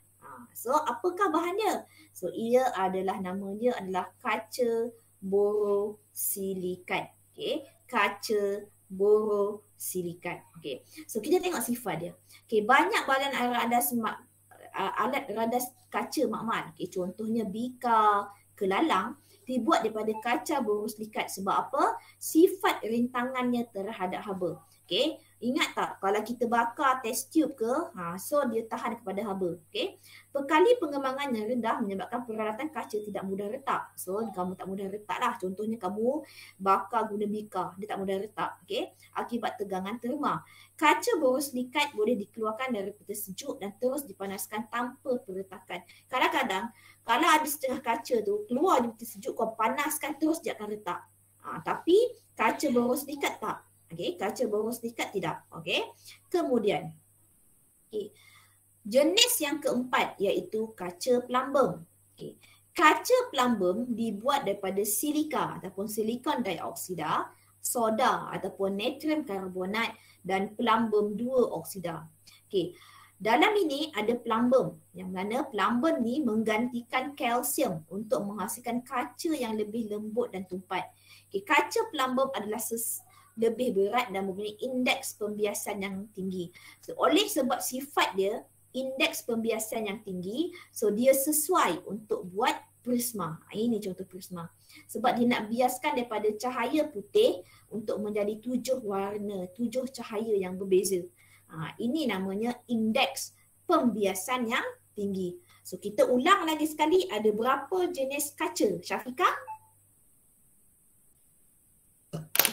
So apakah bahannya? So ia adalah, nama dia adalah kaca borosilikat. Okay, kaca borosilikat. Okay, so kita tengok sifat dia. Okay, banyak bahan alat radas kaca makmal. Okay, contohnya bika, kelalang dibuat daripada kaca borosilikat. Sebab apa? Sifat rintangannya terhadap haba. Okay, ingat tak kalau kita bakar test tube ke, so dia tahan kepada haba. Okay, perkali pengembangan yang rendah menyebabkan peralatan kaca tidak mudah retak. So kamu tak mudah retak lah. Contohnya kamu bakar guna bika, dia tak mudah retak. Okay, akibat tegangan terma. Kaca borosilikat boleh dikeluarkan dari peta sejuk dan terus dipanaskan tanpa peretakan. Kadang-kadang kalau ada setengah kaca tu keluar dari peta sejuk, kau panaskan terus dia akan retak. Tapi kaca borosilikat tak. Okay, kaca borosilikat tidak. Okay, kemudian jenis yang keempat iaitu kaca plumbum. Okay, kaca plumbum dibuat daripada silika ataupun silikon dioksida, soda ataupun natrium karbonat dan plumbum 2 oksida. Okay, dalam ini ada plumbum, yang mana plumbum ni menggantikan kalsium untuk menghasilkan kaca yang lebih lembut dan tumpat. Okay, kaca plumbum adalah lebih berat dan mempunyai indeks pembiasan yang tinggi. So, oleh sebab sifat dia, indeks pembiasan yang tinggi, so dia sesuai untuk buat prisma. Ini contoh prisma. Sebab dia nak biaskan daripada cahaya putih untuk menjadi 7 warna, 7 cahaya yang berbeza. Ini namanya indeks pembiasan yang tinggi. So kita ulang lagi sekali, ada berapa jenis kaca, Syafiqah?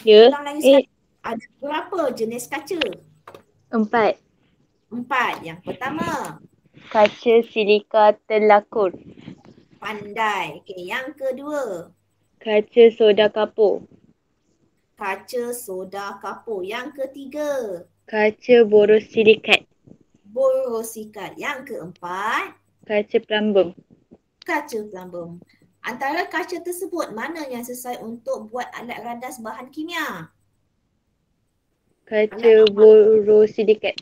Ya. Ulang lagi sekali. Ada berapa jenis kaca? 4. 4. Yang pertama, Kaca silika terlakur. pandai. Okey, yang kedua, Kaca soda kapur. kaca soda kapur. Yang ketiga, Kaca borosilikat. borosilikat. Yang keempat, Kaca plumbum. kaca plumbum. Antara kaca tersebut, mana yang sesuai untuk buat alat radas bahan kimia? Kaca borosilikat.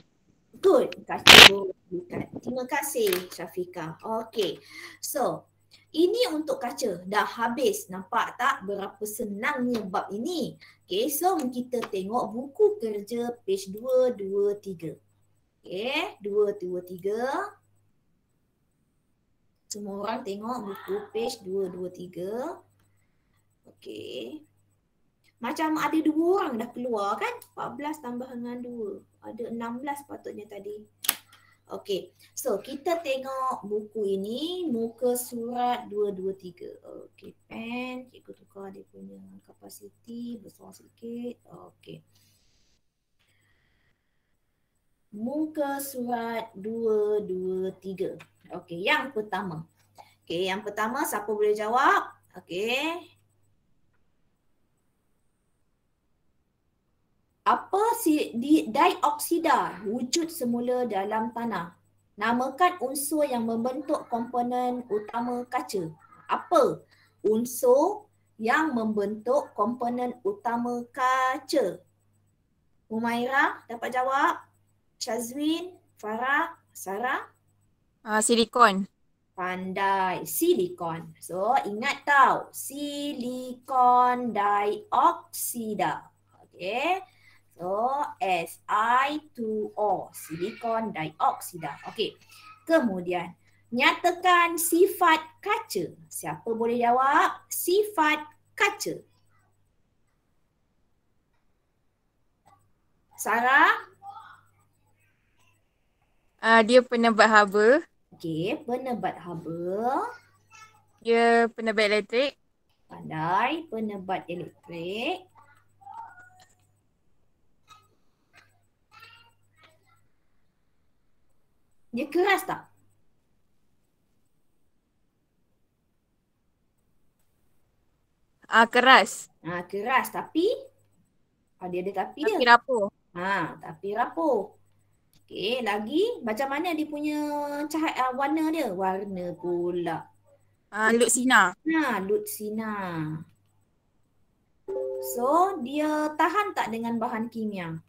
Good, kaca borosilikat. Terima kasih, Syafiqah. Okey, so ini untuk kaca. Dah habis. Nampak tak berapa senangnya bab ini? Okey, so kita tengok buku kerja page 223. Okey, 223. Semua orang tengok buku page 223. Okey. Macam ada 2 orang dah keluar kan? 14 tambah dengan 2. Ada 16 patutnya tadi. Okey. So kita tengok buku ini, muka surat 223. Okey, pen. Cikgu tukar dia punya kapasiti besar sikit. Okey. Muka surat 223. Okey, yang pertama. Okey, yang pertama siapa boleh jawab? Okey. Apa dioksida wujud semula dalam tanah? Namakan unsur yang membentuk komponen utama kaca. Apa unsur yang membentuk komponen utama kaca? Humaira dapat jawab? Syazwin, Farah, Sarah? Silikon. Pandai, silikon. So ingat tau, silikon dioksida. Okay. So Si2O, silikon dioksida. Okey. Kemudian nyatakan sifat kaca. Siapa boleh jawab? Sifat kaca. Sarah? Dia penebat haba. Okey, penebat haba. Dia penebat elektrik. Pandai, penebat elektrik. Dia keras tak? Keras. Keras tapi dia ada tapi dia. Tapi rapuh. Tapi rapuh. Okey, lagi macam mana dia punya cahaya warna dia? Warna pula. Lut sinar. Lut sinar. So, dia tahan tak dengan bahan kimia?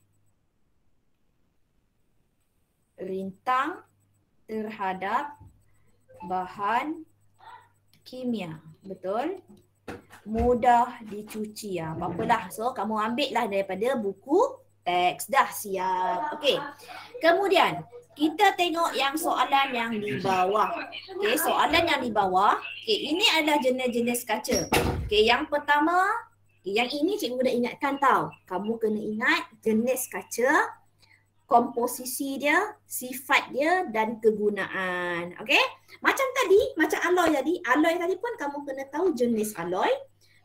Rintang terhadap bahan kimia. Betul? Mudah dicuci. Apa-apalah. So, kamu ambil lah daripada buku teks. Dah siap. Okey. Kemudian, kita tengok yang soalan yang di bawah. Okey, soalan yang di bawah. Okey, ini adalah jenis-jenis kaca. Okey, yang pertama, yang ini cikgu dah ingatkan tau. Kamu kena ingat jenis kaca, komposisi dia, sifat dia dan kegunaan. Okey? Macam tadi, macam alloy tadi. Alloy tadi pun kamu kena tahu jenis alloy,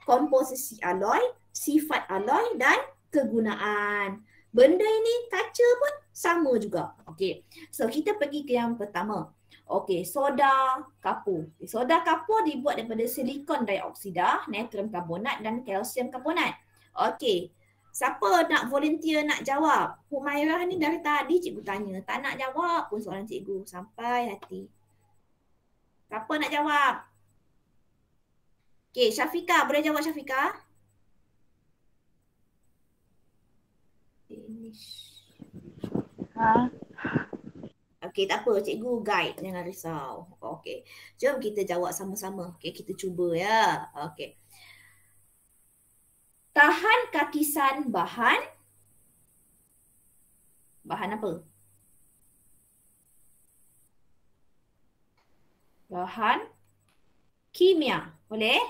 komposisi alloy, sifat alloy dan kegunaan. Benda ini kaca pun sama juga. Okey. So kita pergi ke yang pertama. Okey, soda kapur. Soda kapur dibuat daripada silikon dioksida, natrium karbonat dan kalsium karbonat. Okey. Siapa nak volunteer nak jawab? Humairah ni dari tadi cikgu tanya. Tak nak jawab pun soalan cikgu. Sampai hati. Siapa nak jawab? Okey, Syafiqah. Boleh jawab Syafiqah? Okey, tak apa. Cikgu guide. Jangan risau. Okey. Jom kita jawab sama-sama. Okey, kita cuba ya. Okey. Tahan kakisan bahan. Bahan apa? Bahan kimia. Boleh?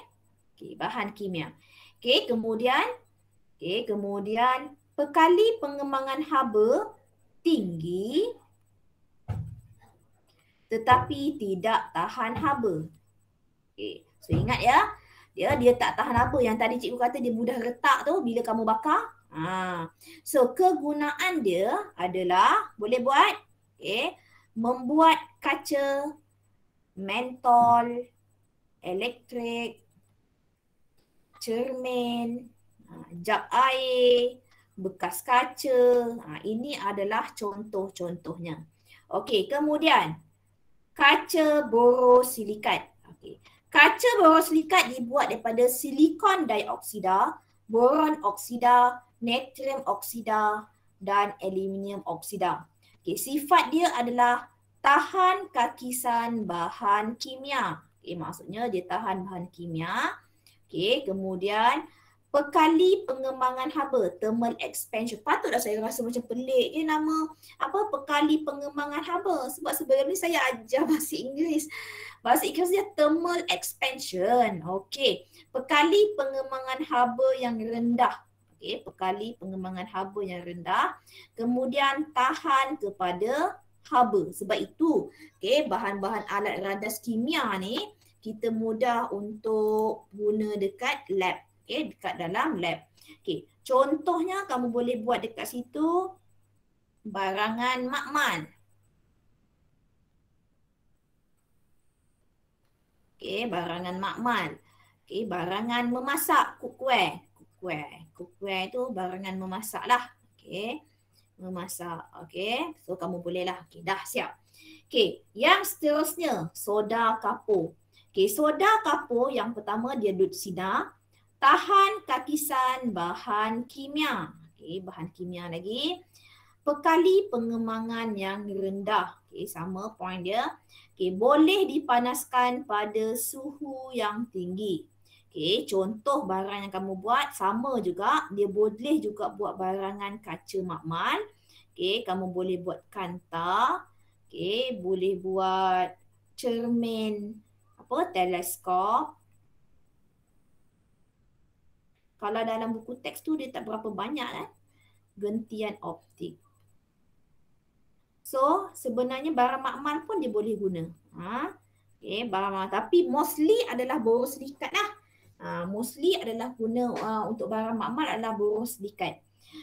Okey, bahan kimia. Okey, kemudian pekali pengembangan haba tinggi tetapi tidak tahan haba. Okey, so ingat ya. Dia tak tahan haba. Yang tadi cikgu kata dia mudah retak tu bila kamu bakar. So kegunaan dia adalah boleh buat membuat kaca, mentol, elektrik, cermin, jap air, bekas kaca. Ini adalah contoh-contohnya. Okey, kemudian kaca borosilikat. Okey. Kaca borosilikat dibuat daripada silikon dioksida, boron oksida, natrium oksida dan aluminium oksida. Okey, sifat dia adalah tahan kakisan bahan kimia. Okey, maksudnya dia tahan bahan kimia. Okey, kemudian pekali pengembangan haba, thermal expansion. Patutlah saya rasa macam pelik je nama pekali pengembangan haba. Sebab sebelum ni saya ajar bahasa Inggeris. Bahasa Inggeris dia thermal expansion. Okey, pekali pengembangan haba yang rendah. Okey, pekali pengembangan haba yang rendah. Kemudian tahan kepada haba. Sebab itu, okey, bahan-bahan alat radas kimia ni kita mudah untuk guna dekat lab. Okey, dekat dalam lab. Okey, contohnya kamu boleh buat dekat situ barangan makmal. Okey, barangan makmal. Okey, barangan memasak, cookware. Cookware tu barangan memasak lah. Okey, memasak. Okey, so kamu boleh lah. Okey, dah siap. Okey, yang seterusnya soda kapur. Okey, soda kapur yang pertama dia lut sinar. Tahan kakisan bahan kimia. Okey, bahan kimia lagi. Pekali pengembangan yang rendah. Okey, sama point dia. Okey, boleh dipanaskan pada suhu yang tinggi. Okey, contoh barang yang kamu buat sama juga. Dia boleh juga buat barangan kaca makmal. Okey, kamu boleh buat kanta. Okey, boleh buat cermin teleskop. Kalau dalam buku teks tu dia tak berapa banyak gentian optik. So sebenarnya barang makmal pun dia boleh guna. Okay, barang makmal. Tapi mostly adalah borosilikat lah. Mostly adalah guna untuk barang makmal adalah borosilikat.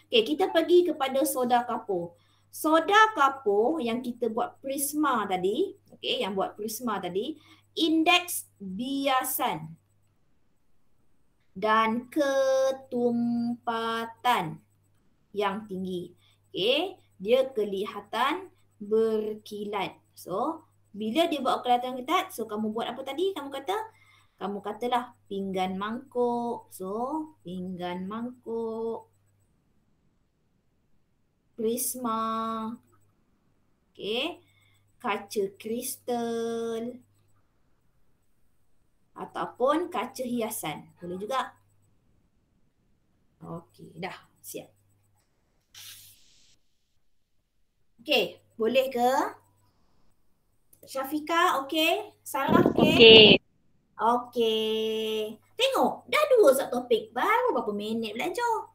Okay, kita pergi kepada soda kapur. Soda kapur yang kita buat prisma tadi, okay, yang buat prisma tadi, indeks biasan dan ketumpatan yang tinggi. Okay, dia kelihatan berkilat. So, bila dia buat kelihatan berkilat, so kamu buat apa tadi? Kamu katalah pinggan mangkuk. So, pinggan mangkuk. Prisma, okay, kaca kristal ataupun kaca hiasan, boleh juga. Okey, dah siap. Okey, boleh ke? Syafika, okey? Sarah, okey? Okey. Okey. Tengok, dah 2 subtopik, baru berapa minit belajar.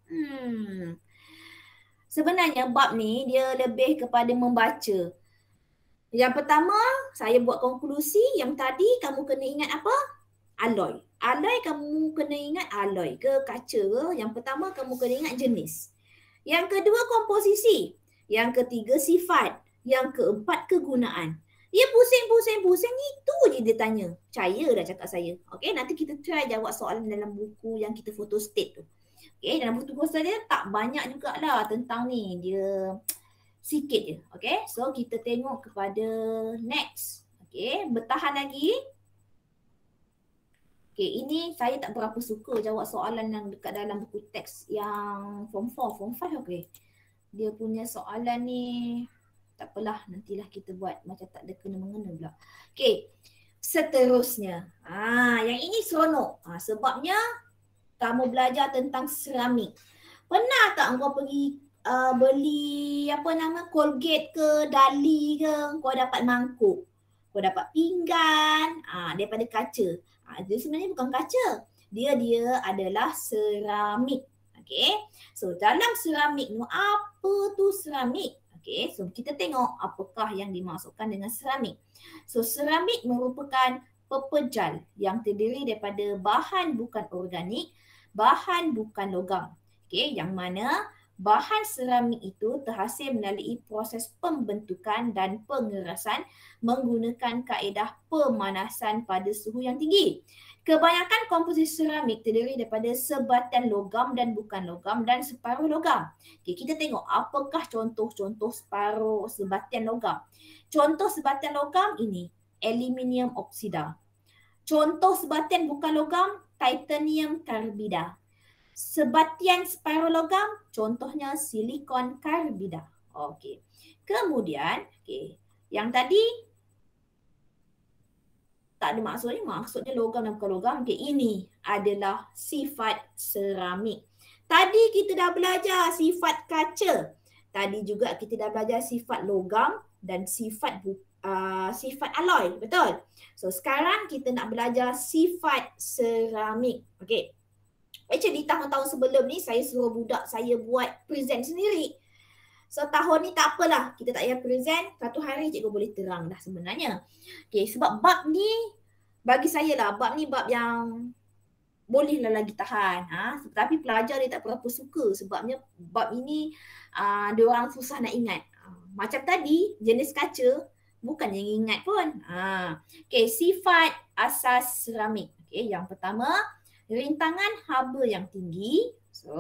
Sebenarnya bab ni dia lebih kepada membaca. Yang pertama, saya buat konklusi. Yang tadi kamu kena ingat apa? Alloy. Alloy kamu kena ingat alloy ke kaca ke. Yang pertama kamu kena ingat jenis. Yang kedua komposisi. Yang ketiga sifat. Yang keempat kegunaan. Dia pusing itu je dia tanya. Percaya dah cakap saya. Okey, nanti kita try jawab soalan dalam buku yang kita photostat tu. Okay, dalam buku dia tak banyak jugalah tentang ni. Dia sikit je. Okay, so kita tengok kepada next. Okay, bertahan lagi. Okay, ini saya tak berapa suka jawab soalan yang dekat dalam buku teks yang form 4, form 5 okay. Dia punya soalan ni, tak apalah, nantilah kita buat macam tak ada kena-mengena pula. Okay, seterusnya. Yang ini seronok. Sebabnya kamu belajar tentang seramik. Pernah tak kau pergi beli Colgate ke, Dali ke, kau dapat mangkuk, kau dapat pinggan daripada kaca. Dia sebenarnya bukan kaca. Dia adalah seramik. Okay. So dalam seramik tu, apa tu seramik? Okay. So kita tengok apakah yang dimaksudkan dengan seramik. So seramik merupakan pepejal yang terdiri daripada bahan bukan organik, bahan bukan logam. Okay, yang mana bahan seramik itu terhasil melalui proses pembentukan dan pengerasan menggunakan kaedah pemanasan pada suhu yang tinggi. Kebanyakan komposisi seramik terdiri daripada sebatian logam dan bukan logam dan separuh logam. Okay, kita tengok apakah contoh-contoh separuh sebatian logam. Contoh sebatian logam ini, aluminium oksida. Contoh sebatian bukan logam, titanium karbida. Sebatian separuh logam, contohnya silikon karbida. Okey. Kemudian, yang tadi tak ada maksudnya logam dan bukan logam. Ini adalah sifat seramik. Tadi kita dah belajar sifat kaca. Tadi juga kita dah belajar sifat logam dan sifat alloy, betul? So sekarang kita nak belajar sifat seramik. Okey. Actually tahun-tahun sebelum ni saya suruh budak saya buat present sendiri. So tahun ni tak apalah, kita tak payah present, satu hari cikgu boleh terang dah sebenarnya. Okey, sebab bab ni bagi saya lah, bab ni bab yang bolehlah lagi tahan. Tapi pelajar dia tak berapa suka sebabnya bab ini dia orang susah nak ingat. Macam tadi jenis kaca bukan yang ingat pun. Okey, sifat asas seramik. Okey, yang pertama, rintangan haba yang tinggi. So,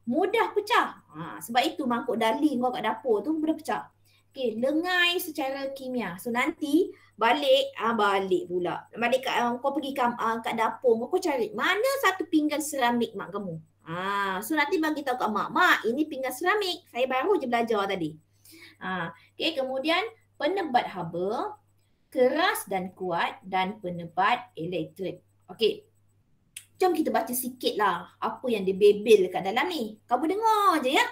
mudah pecah. Sebab itu mangkuk Dali kau kat dapur tu mudah pecah. Okey, lengai secara kimia. So nanti balik pula. Balik kau pergi kat dapur kau cari mana satu pinggan seramik mak kamu. So nanti bagi tahu kat mak, ini pinggan seramik. Saya baru je belajar tadi. Okey, kemudian penebat haba, keras dan kuat dan penebat elektrik. Okey. Jom kita baca sikit lah apa yang dia bebel kat dalam ni. Kamu dengar je ya.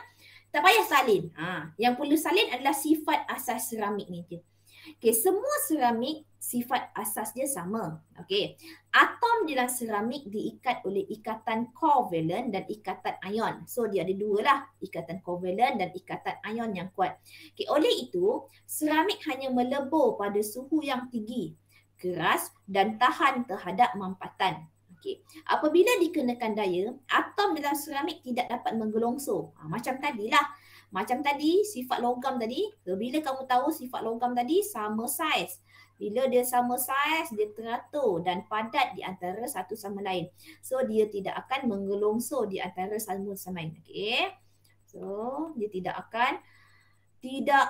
Tak payah salin. Yang perlu salin adalah sifat asas seramik ni je. Okey, semua seramik sifat asas dia sama. Okey. Atom dalam seramik diikat oleh ikatan kovalent dan ikatan ion. So dia ada dua lah, ikatan kovalent dan ikatan ion yang kuat. Okey, oleh itu seramik hanya melebur pada suhu yang tinggi, keras dan tahan terhadap mampatan. Okey. Apabila dikenakan daya, atom dalam seramik tidak dapat menggelongsor. Macam tadilah. Macam tadi sifat logam tadi, bila kamu tahu sifat logam tadi sama saiz. Bila dia sama saiz, dia teratur dan padat di antara satu sama lain. So dia tidak akan menggelongsor di antara satu sama lain. Okey. So dia tidak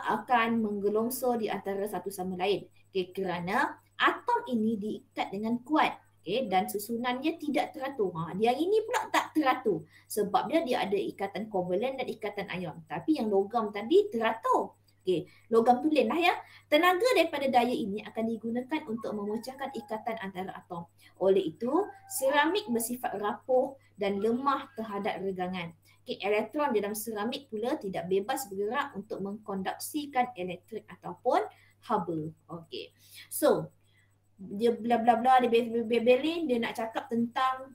akan menggelongsor di antara satu sama lain. Okey, kerana atom ini diikat dengan kuat. Okay, dan susunannya tidak teratur. Dia ini pula tak teratur. Sebab dia ada ikatan kovalent dan ikatan ion. Tapi yang logam tadi teratur. Okay, logam tulen lah ya. Tenaga daripada daya ini akan digunakan untuk memecahkan ikatan antara atom. Oleh itu, seramik bersifat rapuh dan lemah terhadap regangan. Okay, elektron dalam seramik pula tidak bebas bergerak untuk mengkonduksikan elektrik ataupun haba. Okay, so dia bla bla bla, dia bebelin, dia nak cakap tentang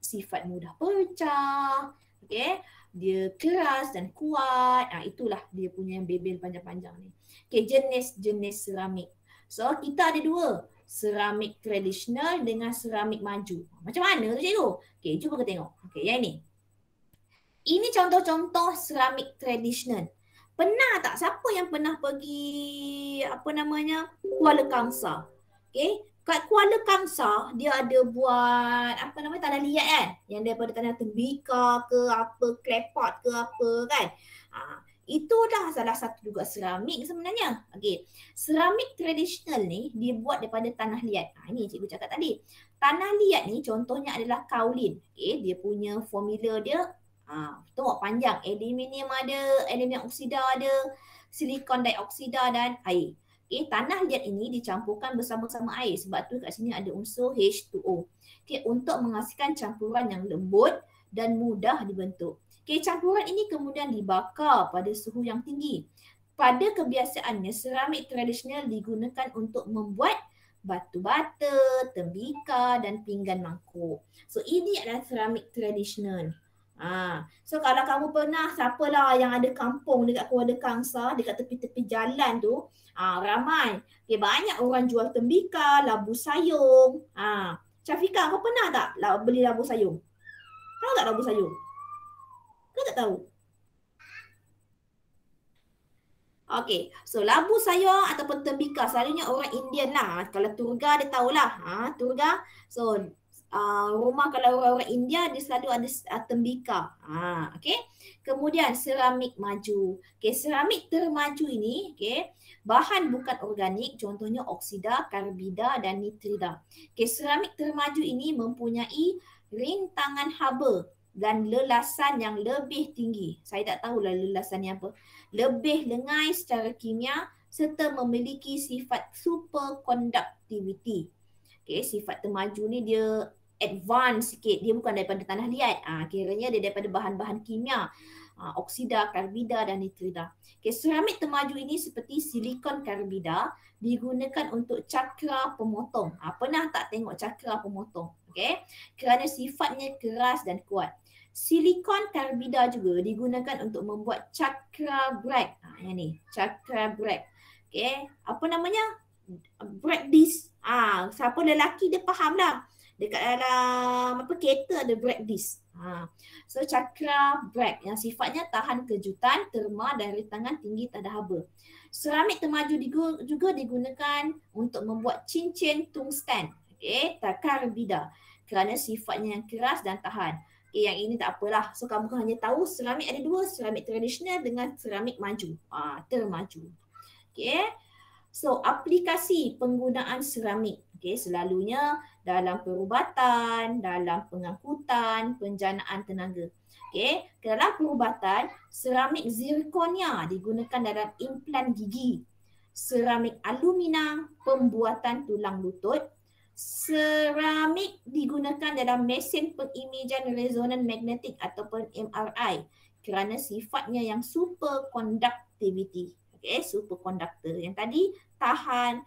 sifat mudah pecah, okey, dia keras dan kuat. Itulah dia punya yang bebel panjang-panjang ni. Okey, jenis-jenis seramik. So kita ada dua, seramik tradisional dengan seramik maju. Macam mana tu cikgu? Okey, cuba kita tengok. Okey, yang ini. Ini contoh-contoh seramik tradisional. Pernah tak siapa yang pernah pergi Kuala Kangsar? Okay, kat Kuala Kangsar dia ada buat tanah liat kan, yang daripada tanah tembikar ke apa, klepot ke apa kan. Itu dah salah satu juga seramik sebenarnya. Okay, seramik tradisional ni dibuat daripada tanah liat. Ini cikgu cakap tadi. Tanah liat ni contohnya adalah kaolin. Okay, dia punya formula dia tengok panjang, aluminium ada, aluminium oksida ada, silikon dioksida dan air. Okay, tanah liat ini dicampurkan bersama-sama air, sebab tu kat sini ada unsur H2O. Okay, untuk menghasilkan campuran yang lembut dan mudah dibentuk. Okay, campuran ini kemudian dibakar pada suhu yang tinggi. Pada kebiasaannya, seramik tradisional digunakan untuk membuat batu bata, tembikar dan pinggan mangkuk. So ini adalah seramik tradisional. So kalau kamu pernah, siapalah yang ada kampung dekat Kuala Kangsar, dekat tepi-tepi jalan tu, ramai. Okay, banyak orang jual tembikar, labu sayung. Syafiqah, kau pernah tak beli labu sayung? Tahu tak labu sayung? Kau tak tahu? Okay, so labu sayung ataupun tembikar selalunya orang Indian lah. Kalau Turga dia tahulah. Turga. So rumah kalau orang-orang India dia selalu ada tembikar. Okey. Kemudian seramik maju. Okey, seramik termaju ini, okey, bahan bukan organik, contohnya oksida, karbida dan nitrida. Okey, seramik termaju ini mempunyai rintangan haba dan lelasan yang lebih tinggi. Saya tak tahulah lelasannya apa. Lebih lengai secara kimia serta memiliki sifat superconductivity. Okey, sifat termaju ni dia advance sikit, dia bukan daripada tanah liat. Kiranya dia daripada bahan-bahan kimia, oksida, karbida dan nitrida. Okay, seramik termaju ini seperti silikon karbida digunakan untuk cakra pemotong. Pernah tak tengok cakra pemotong? Okay, kerana sifatnya keras dan kuat. Silikon karbida juga digunakan untuk membuat cakra brake. Yang ni, cakra brake. Okay, apa namanya? Brake disc. Siapa lelaki dia faham lah. Dekat dalam kereta ada brake disc. So cakra brake yang sifatnya tahan kejutan, terma dan rintangan tinggi tak ada haba. Seramik termaju juga digunakan untuk membuat cincin tungsten. Okay, karbida. Kerana sifatnya yang keras dan tahan. Okay, yang ini tak apalah. So kamu hanya tahu seramik ada dua, seramik tradisional dengan seramik maju. Termaju. Okay. So aplikasi penggunaan seramik. Okay, selalunya dalam perubatan, dalam pengangkutan, penjanaan tenaga. Okay, dalam perubatan, seramik zirkonia digunakan dalam implan gigi. Seramik alumina, pembuatan tulang lutut. Seramik digunakan dalam mesin pengimejan resonan magnetik ataupun MRI kerana sifatnya yang superconductivity. Okey, superkonduktor. Yang tadi tahan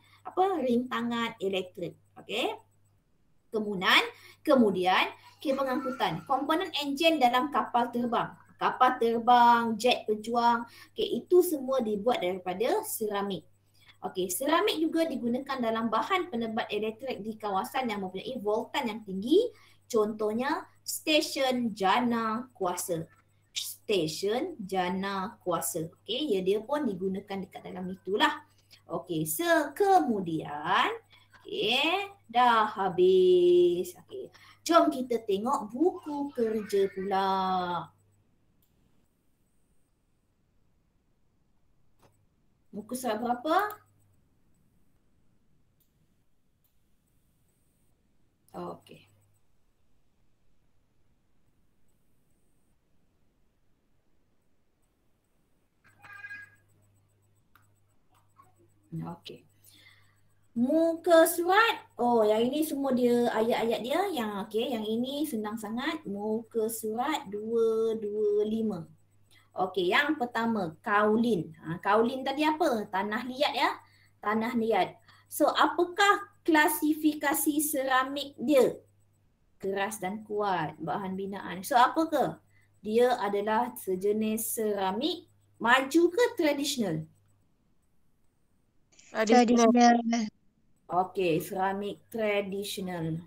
rintangan elektrik. Okey. Kemudian pengangkutan. Komponen enjin dalam kapal terbang. Kapal terbang, jet pejuang, itu semua dibuat daripada seramik. Okey, seramik juga digunakan dalam bahan penebat elektrik di kawasan yang mempunyai voltan yang tinggi. Contohnya stesen jana kuasa. Stesen jana kuasa. Okey, dia pun digunakan dekat dalam itulah. Okey, kemudian dah habis. Okey, jom kita tengok buku kerja pula. Muka surat berapa? Okey. Okey. Muka surat, yang ini semua dia ayat-ayat dia yang ini senang sangat. Muka surat 225. Okey, yang pertama kaulin. Kaulin tadi apa? Tanah liat ya. Tanah liat. So, apakah klasifikasi seramik dia? Keras dan kuat, bahan binaan. So, apakah? Dia adalah sejenis seramik maju ke tradisional? Tradisional. Okey, seramik tradisional.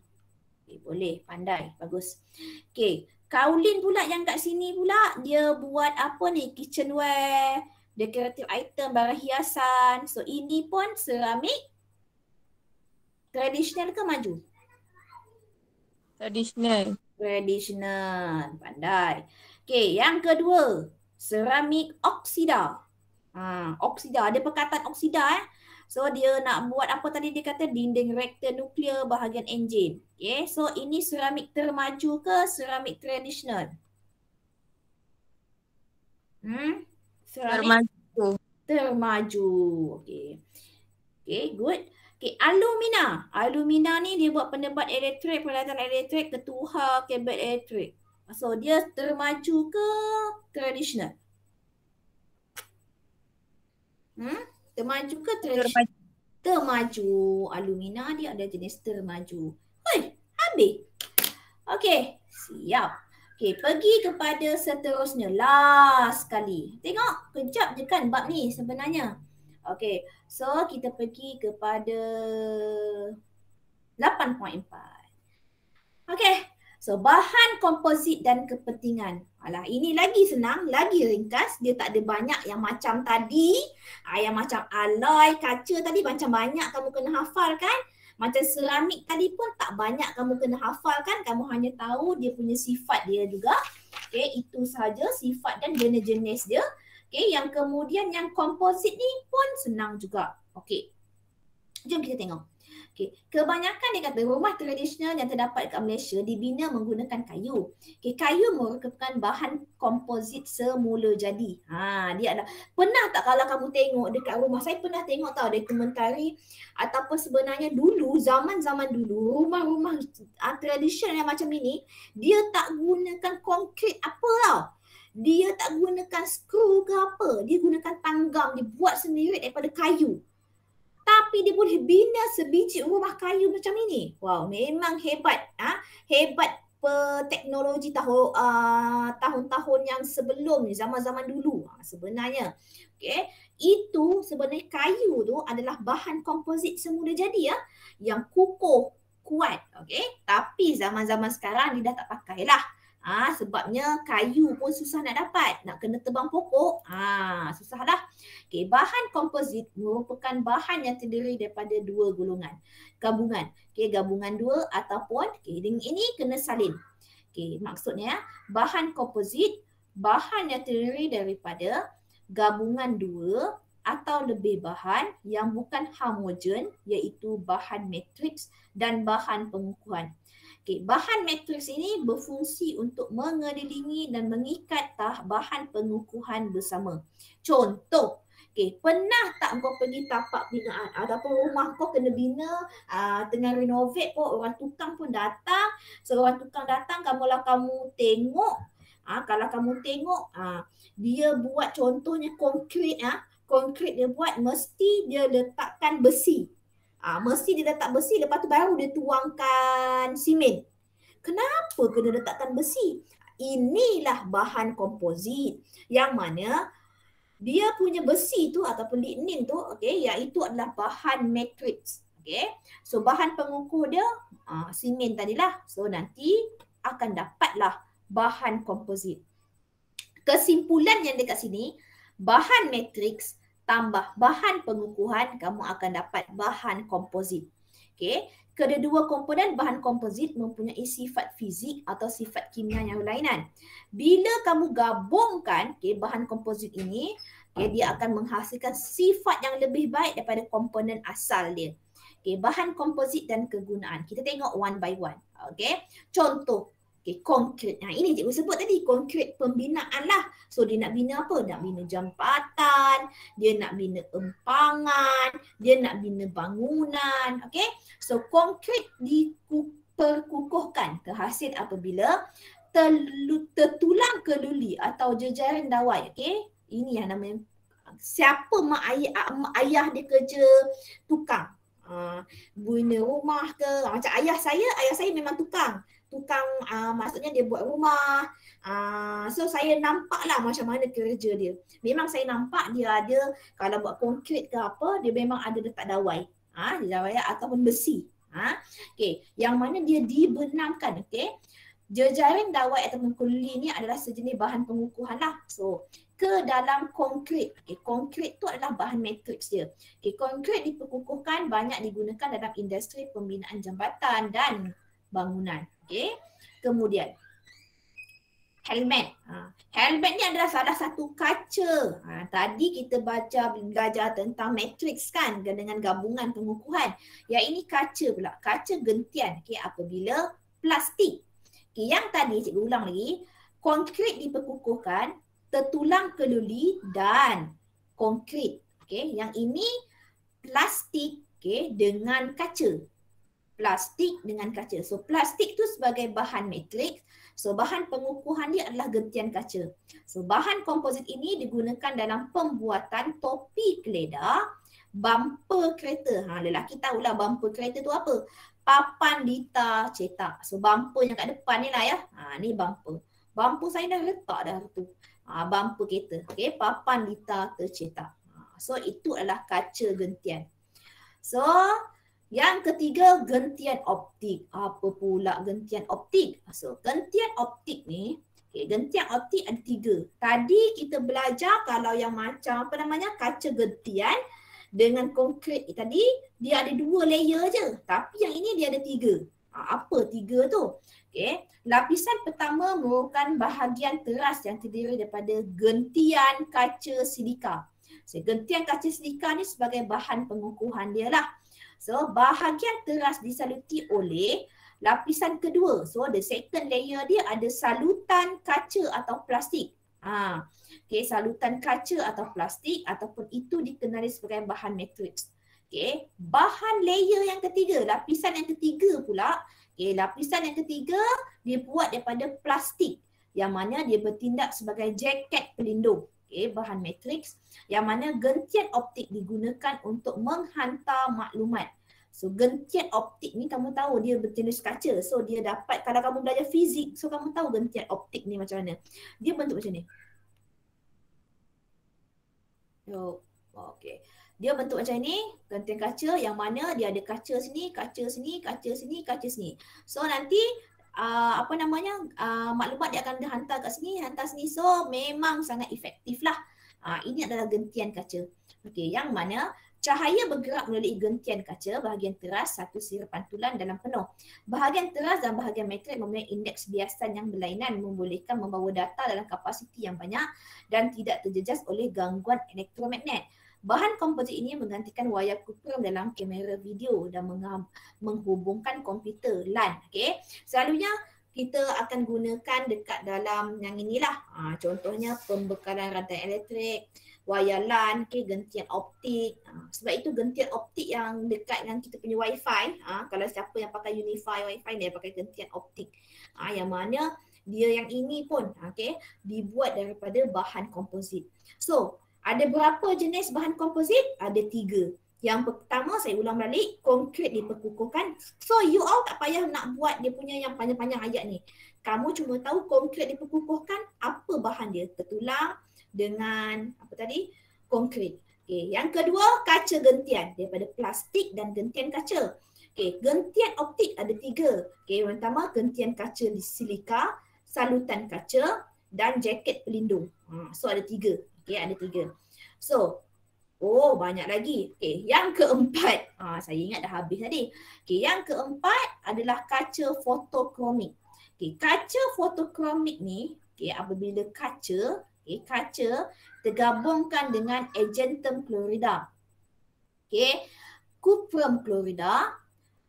Okay, boleh, pandai, bagus. Okey, kaulin pula yang kat sini pula dia buat apa ni? Kitchenware, decorative item, barang hiasan. So ini pun seramik tradisional ke maju? Tradisional. Tradisional, pandai. Okey, yang kedua, seramik oksida. Oksida, ada perkataan oksida So dia nak buat apa tadi dia kata dinding reaktor nuklear bahagian enjin. Okay, so ini seramik termaju ke seramik tradisional? Seramik termaju. Okay. Okay, good. Okay, alumina. Alumina ni dia buat penebat elektrik, peralatan elektrik, ketuha kabel elektrik. So dia termaju ke tradisional? Termaju ke tradisional? Termaju. Alumina dia ada jenis termaju. Habis. Okey, siap. Okey, pergi kepada seterusnya. Last sekali. Tengok, kejap je kan bab ni sebenarnya. Okey, so kita pergi kepada 8.4. Okey, so bahan komposit dan kepentingan. Alah, ini lagi senang, lagi ringkas. Dia tak ada banyak yang macam tadi. Yang macam alloy, kaca tadi macam banyak kamu kena hafal kan. Macam seramik tadi pun tak banyak kamu kena hafal kan. Kamu hanya tahu dia punya sifat dia juga. Okay, itu sahaja sifat dan jenis-jenis dia. Okay, yang kemudian yang komposit ni pun senang juga. Okay, jom kita tengok. Okay, kebanyakan dia kata rumah tradisional yang terdapat kat Malaysia dibina menggunakan kayu. Okay, kayu merupakan bahan komposit semula jadi. Dia adalah, pernah tak kalau kamu tengok dekat rumah, saya pernah tengok tau dokumentari ataupun sebenarnya dulu, zaman-zaman dulu, rumah-rumah tradisional yang macam ini, dia tak gunakan konkrit apa tau. Dia tak gunakan skru ke apa, dia gunakan tanggam, dia buat sendiri daripada kayu. Tapi dia boleh bina sebiji rumah kayu macam ini. Wow, memang hebat. Hebat teknologi tahun-tahun yang sebelum ni, zaman-zaman dulu sebenarnya. Okay. Itu sebenarnya kayu tu adalah bahan komposit semula jadi yang kukuh, kuat. Okay. Tapi zaman-zaman sekarang dia dah tak pakai lah. Sebabnya kayu pun susah nak dapat. Nak kena tebang pokok, susah lah. Okay, bahan komposit merupakan bahan yang terdiri daripada dua golongan. Gabungan. Okay, gabungan dua ataupun ini kena salin. Okay, maksudnya bahan komposit, bahan yang terdiri daripada gabungan dua atau lebih bahan yang bukan homogen, iaitu bahan matriks dan bahan pengukuhan. Okay, bahan matriks ini berfungsi untuk mengelilingi dan mengikat bahan pengukuhan bersama. Contoh, okay, pernah tak kau pergi tapak binaan ataupun rumah kau kena bina, tengah renovate pun orang tukang pun datang. So orang tukang datang, kamu tengok, kalau kamu tengok dia buat contohnya konkrit, konkrit dia buat, mesti dia letakkan besi. Mesti dia letak besi, lepas tu baru dia tuangkan simen. Kenapa kena letakkan besi? Inilah bahan komposit yang mana dia punya besi tu ataupun lignin tu, okey, iaitu adalah bahan matrix. Okey. So bahan pengukuh dia simen tadilah. So nanti akan dapatlah bahan komposit. Kesimpulan yang dekat sini, bahan matrix tambah bahan pengukuhan, kamu akan dapat bahan komposit. Okey. Kedua komponen bahan komposit mempunyai sifat fizik atau sifat kimia yang berlainan. Bila kamu gabungkan bahan komposit ini, dia akan menghasilkan sifat yang lebih baik daripada komponen asal dia. Bahan komposit dan kegunaan. Kita tengok one by one. Contoh, konkrit. Ini cikgu sebut tadi, konkrit pembinaan lah. So dia nak bina apa? Nak bina jambatan, dia nak bina empangan, dia nak bina bangunan. So konkrit diperkukuhkan terhasil apabila tertulang keluli atau jejaring dawai. Ini yang namanya, siapa mak ayah dia kerja tukang. Bina rumah ke, macam ayah saya memang tukang, maksudnya dia buat rumah. So saya nampak lah macam mana kerja dia. Memang saya nampak dia ada, kalau buat konkrit ke apa, dia memang ada letak dawai, dawai ataupun besi. Yang mana dia dibenamkan. Jejaring dawai ataupun keluli ni adalah sejenis bahan pengukuhan lah. So ke dalam konkrit. Konkrit tu adalah bahan matriks dia. Konkrit diperkukuhkan banyak digunakan dalam industri pembinaan jambatan dan bangunan. Kemudian helmet. Helmet ni adalah salah satu kaca. Tadi kita belajar tentang matriks kan, dengan gabungan pengukuhan. Yang ini kaca pula, kaca gentian. Apabila plastik. Yang tadi cikgu ulang lagi, konkrit diperkukuhkan, tertulang keluli dan konkrit. Yang ini plastik dengan kaca. Plastik dengan kaca. So plastik tu sebagai bahan matriks. So bahan pengukuhan dia adalah gentian kaca. So bahan komposit ini digunakan dalam pembuatan topi keledar, bumper kereta. Lelaki tahulah bumper kereta tu apa. Papan lita cetak. So bumper yang kat depan ni lah ya. Ni bumper. Bumper saya dah letak dah tu. Bumper kereta. Papan lita tercetak. So itu adalah kaca gentian. So yang ketiga, gentian optik. Apa pula gentian optik? So gentian optik ni, gentian optik ada 3. Tadi kita belajar kalau yang macam kaca gentian dengan konkrit tadi, dia ada 2 layer je. Tapi yang ini dia ada 3. Apa 3 tu? Lapisan pertama merupakan bahagian teras yang terdiri daripada gentian kaca silika. So, gentian kaca silika ni sebagai bahan pengukuhan dia lah. So bahagian teras disaluti oleh lapisan kedua. So the second layer dia ada salutan kaca atau plastik. Salutan kaca atau plastik ataupun itu dikenali sebagai bahan matriks. Bahan layer yang ketiga, lapisan yang ketiga pula. Lapisan yang ketiga dia buat daripada plastik yang mana dia bertindak sebagai jaket pelindung. Bahan matriks yang mana gentian optik digunakan untuk menghantar maklumat. So gentian optik ni kamu tahu dia berjenis kaca. So dia dapat, kalau kamu belajar fizik, so kamu tahu gentian optik ni macam mana. Dia bentuk macam ni. Dia bentuk macam ni, gentian kaca yang mana dia ada kaca sini, kaca sini, kaca sini, kaca sini. So nanti maklumat dia akan hantar kat sini, hantar sini. So memang sangat efektif lah. Ini adalah gentian kaca. Yang mana cahaya bergerak melalui gentian kaca bahagian teras satu sira pantulan dalam penuh. Bahagian teras dan bahagian matriks mempunyai indeks biasan yang berlainan, membolehkan membawa data dalam kapasiti yang banyak dan tidak terjejas oleh gangguan elektromagnet. Bahan komposit ini menggantikan wayar kuprum dalam kamera video dan menghubungkan komputer LAN. Selalunya kita akan gunakan dekat dalam yang inilah. Contohnya pembekalan rantai elektrik, wayar LAN, gentian optik. Sebab itu gentian optik yang dekat dengan kita punya wifi. Kalau siapa yang pakai Unify wifi dia pakai gentian optik. Yang mana dia yang ini pun dibuat daripada bahan komposit. So Ada berapa jenis bahan komposit? Ada 3. Yang pertama, saya ulang balik, konkrit diperkukuhkan. So you all tak payah nak buat dia punya yang panjang-panjang ayat ni. Kamu cuma tahu konkrit diperkukuhkan, apa bahan dia? Tertulang dengan apa tadi? Konkrit. Okay. Yang kedua, kaca gentian daripada plastik dan gentian kaca. Okay. Gentian optik ada 3. Okay. Yang pertama, gentian kaca di silika, salutan kaca dan jaket pelindung. So ada 3. Okay, ada 3. So, banyak lagi. Okay, yang keempat, saya ingat dah habis tadi. Okay, yang keempat adalah kaca fotokromik. Okay, kaca fotokromik ni, okay, apabila kaca tergabungkan dengan argentum chlorida. Okay, cuprum chlorida.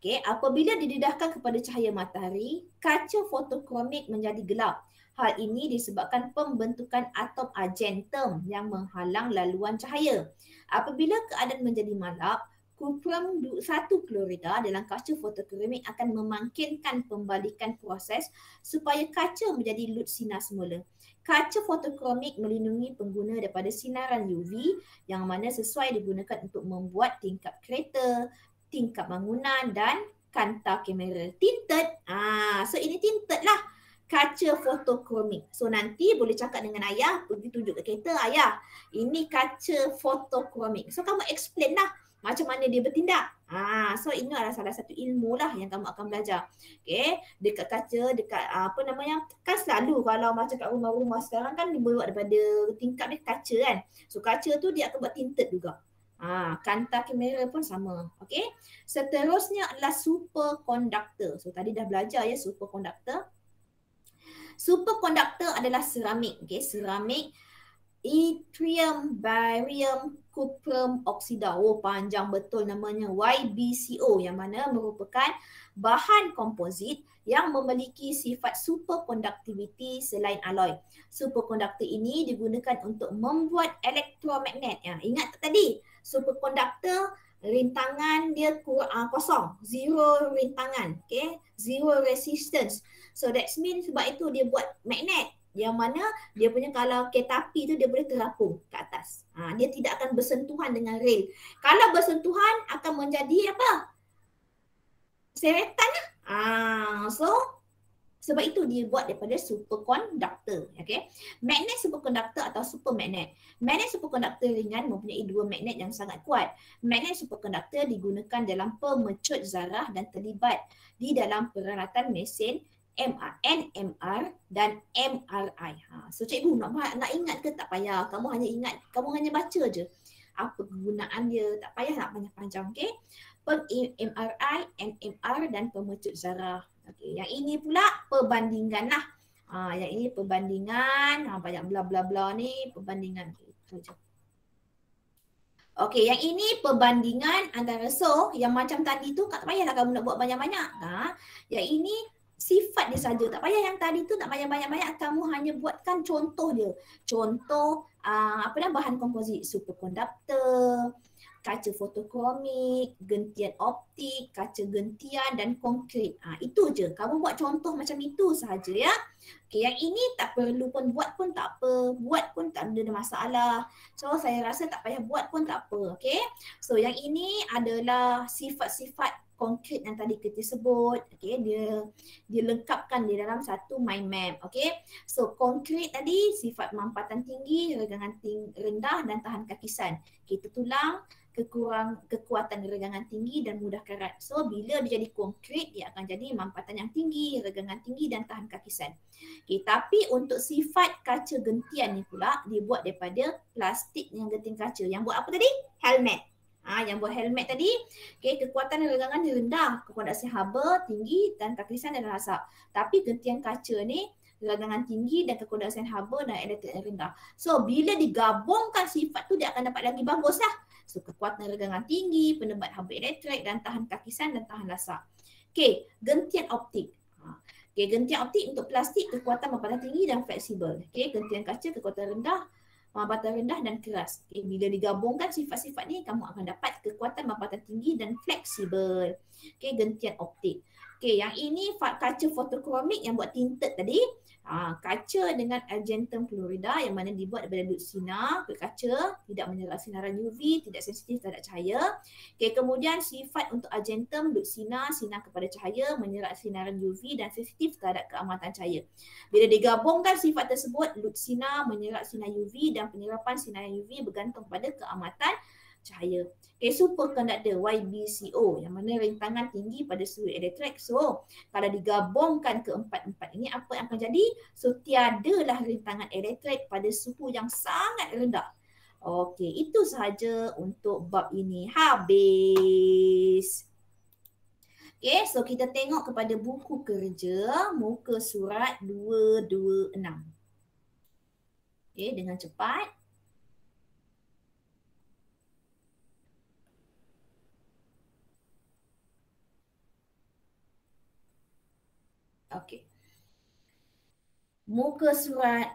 Okay, apabila didedahkan kepada cahaya matahari, kaca fotokromik menjadi gelap. Hal ini disebabkan pembentukan atom argentum yang menghalang laluan cahaya. Apabila keadaan menjadi malap, cuprum 1 klorida dalam kaca fotokromik akan memungkinkan pembalikan proses supaya kaca menjadi lut sinar semula. Kaca fotokromik melindungi pengguna daripada sinaran UV yang mana sesuai digunakan untuk membuat tingkap kereta, tingkap bangunan dan kanta kamera. Tinted. So ini tinted lah. Kaca fotokromik. So nanti boleh cakap dengan ayah, pergi tunjuk ke kereta, ayah, ini kaca fotokromik. So kamu explain lah macam mana dia bertindak. So ini adalah salah satu ilmu lah yang kamu akan belajar. Okay, dekat kaca, dekat kan selalu kalau macam kat rumah-rumah sekarang kan dibuat daripada tingkap ni kaca kan. So kaca tu dia akan buat tinted juga. Kanta kamera pun sama. Okay, seterusnya adalah superconductor. So tadi dah belajar ya superconductor. Superconductor adalah seramik. Okay, seramik yttrium, barium, cuprum oksida. Panjang betul namanya, YbCO, yang mana merupakan bahan komposit yang memiliki sifat superconductivity selain alloy. Superconductor ini digunakan untuk membuat elektromagnet. Ingat tak tadi? Superconductor rintangan dia kosong, zero rintangan, okay? Zero resistance. So that means sebab itu dia buat magnet yang mana dia punya kalau kereta api tu dia boleh terapung ke atas. Dia tidak akan bersentuhan dengan rail. Kalau bersentuhan akan menjadi apa? Seretan lah. So sebab itu dia buat daripada superconductor. Okay? Magnet superconductor atau supermagnet. Magnet superconductor ringan mempunyai 2 magnet yang sangat kuat. Magnet superconductor digunakan dalam pemecut zarah dan terlibat di dalam peralatan mesin NMR dan MRI. So cikgu nak ingat ke tak payah. Kamu hanya ingat, kamu hanya baca je apa kegunaan dia. Tak payah nak panjang-panjang. Okay? MRI, NMR dan pemecut zarah. Okay, yang ini pula perbandingan lah. Yang ini perbandingan, banyak bla bla bla ni perbandingan. Okay, yang ini perbandingan antara yang macam tadi tu tak payahlah kamu nak buat banyak-banyak. Yang ini sifat dia saja. Tak payah yang tadi tu tak payah banyak-banyak, kamu hanya buatkan contoh dia. Contoh bahan komposit superconductor, kaca fotokromik, gentian optik, kaca gentian dan konkrit. Itu je. Kamu buat contoh macam itu sahaja ya. Okay, yang ini tak perlu pun buat pun tak apa. Buat pun tak ada masalah. So saya rasa tak payah buat pun tak apa. Okay. So yang ini adalah sifat-sifat konkrit yang tadi kita sebut. Okay, dia lengkapkan di dalam satu mind map. Okay. So konkrit tadi sifat mampatan tinggi, regangan rendah dan tahan kakisan. Kita tulang kekuatan regangan tinggi dan mudah karat. So bila dia jadi konkrit, dia akan jadi mampatan yang tinggi, regangan tinggi dan tahan kakisan. Okay, tapi untuk sifat kaca gentian ni pula dia buat daripada plastik yang gentian kaca. Yang buat apa tadi? Helmet. Yang buat helmet tadi, okay, kekuatan regangan dia rendah, kekuatan haba tinggi dan kakisan dan rasap. Tapi gentian kaca ni regangan tinggi dan kekuatan haba dan elektrik rendah. So bila digabungkan sifat tu dia akan dapat lagi bagus lah. So kekuatan regangan tinggi, penebat haba elektrik dan tahan kakisan dan tahan rasap. Okay, gentian optik. Okay, gentian optik untuk plastik kekuatan mampatan tinggi dan fleksibel. Okay, gentian kaca kekuatan rendah, mampatan rendah dan keras. Okay, bila digabungkan sifat-sifat ni kamu akan dapat kekuatan mampatan tinggi dan fleksibel. Okay, gentian optik. Okay, yang ini kaca fotokromik yang buat tinted tadi. Kaca dengan argentum chlorida yang mana dibuat daripada lutsina, kaca, tidak menyerap sinaran UV, tidak sensitif terhadap cahaya. Okay, kemudian sifat untuk argentum, lutsina, sinar kepada cahaya, menyerap sinaran UV dan sensitif terhadap keamatan cahaya. Bila digabungkan sifat tersebut, lutsina menyerap sinar UV dan penyerapan sinar UV bergantung pada keamatan cahaya. Okay, superconductor YBCO yang mana rintangan tinggi pada suhu elektrik. So, kalau digabungkan keempat-empat ini, apa yang akan jadi? So, tiadalah rintangan elektrik pada suhu yang sangat rendah. Okey, itu sahaja untuk bab ini. Habis. Okey, so kita tengok kepada buku kerja, muka surat 226. Okey, dengan cepat. Okey. Muka surat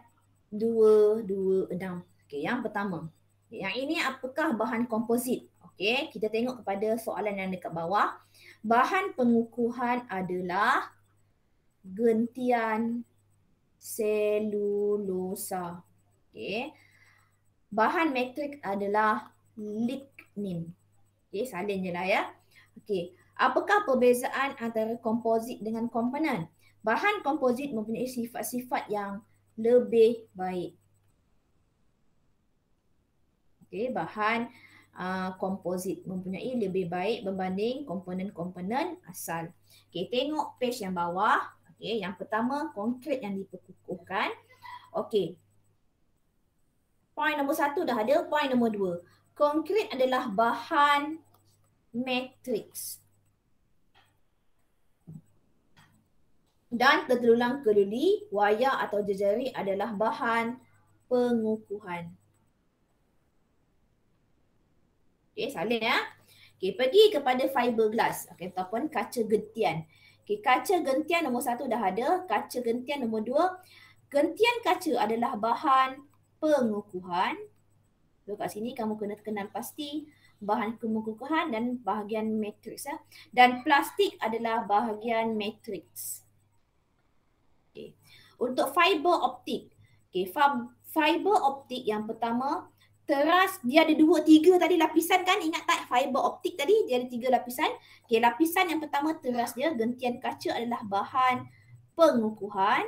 226. Okey, yang pertama. Yang ini apakah bahan komposit? Okey, kita tengok kepada soalan yang dekat bawah. Bahan pengukuhan adalah gentian selulosa. Okey. Bahan matrik adalah lignin. Okey, salin je lah ya. Okey. Apakah perbezaan antara komposit dengan komponen? Bahan komposit mempunyai sifat-sifat yang lebih baik. Okey, bahan komposit mempunyai lebih baik berbanding komponen-komponen asal. Okey, tengok page yang bawah. Okey, yang pertama konkrit yang diperkukuhkan. Okey. Poin nombor 1 dah ada, poin nombor 2. Konkrit adalah bahan matriks. Dan tertulang keluli, wayar atau jejari adalah bahan pengukuhan. Okey, salin ya. Okey, pergi kepada fiberglass. Okey, ataupun kaca gentian. Okey, kaca gentian nombor 1 dah ada. Kaca gentian nombor 2. Gentian kaca adalah bahan pengukuhan. So, kat sini kamu kena kenal pasti bahan pengukuhan dan bahagian matriks ya. Dan plastik adalah bahagian matriks. Okay. Untuk fiber optik. Okay, fiber optik yang pertama, teras dia ada 2-3 tadi lapisan kan, ingat tak fiber optik tadi dia ada 3 lapisan. Okay, lapisan yang pertama teras dia, gentian kaca adalah bahan pengukuhan.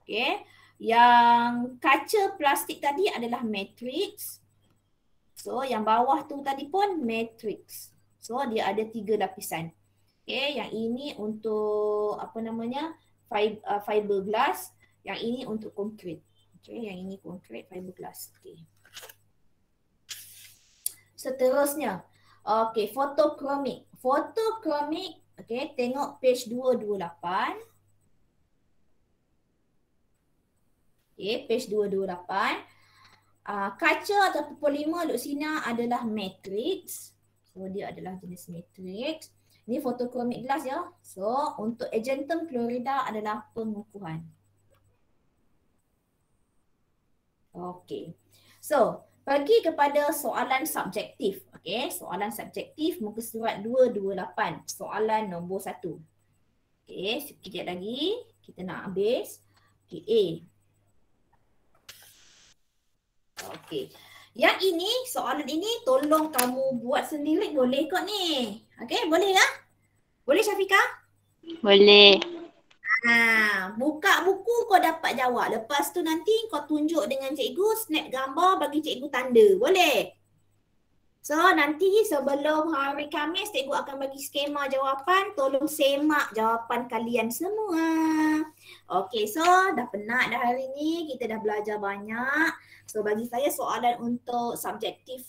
Okay, yang kaca plastik tadi adalah matriks. So yang bawah tu tadi pun matriks. So dia ada 3 lapisan. Okay, yang ini untuk apa namanya fiberglass, yang ini untuk konkrit. Okay, yang ini konkrit fiberglass. Okay. Seterusnya, okay, fotokromik. Fotokromik, okay, tengok page 228. Okay, page 228. Kaca atau polimer lutsina adalah matriks. So dia adalah jenis matriks. Ini fotokromik glass ya. So untuk argentum chlorida adalah pengukuhan. Okey. So pergi kepada soalan subjektif. Okey, soalan subjektif muka surat 228. Soalan nombor 1. Okey, sekejap lagi kita nak habis. Okey, A. Okey. Yang ini, soalan ini tolong kamu buat sendiri, boleh kot ni. Okey, boleh tak? Boleh Syafiqah? Boleh. Buka buku kau dapat jawab. Lepas tu nanti kau tunjuk dengan cikgu, snap gambar bagi cikgu tanda. Boleh? So nanti sebelum hari Khamis cikgu akan bagi skema jawapan. Tolong semak jawapan kalian semua. Okey, so dah penat dah hari ni. Kita dah belajar banyak. So bagi saya soalan untuk subjektif,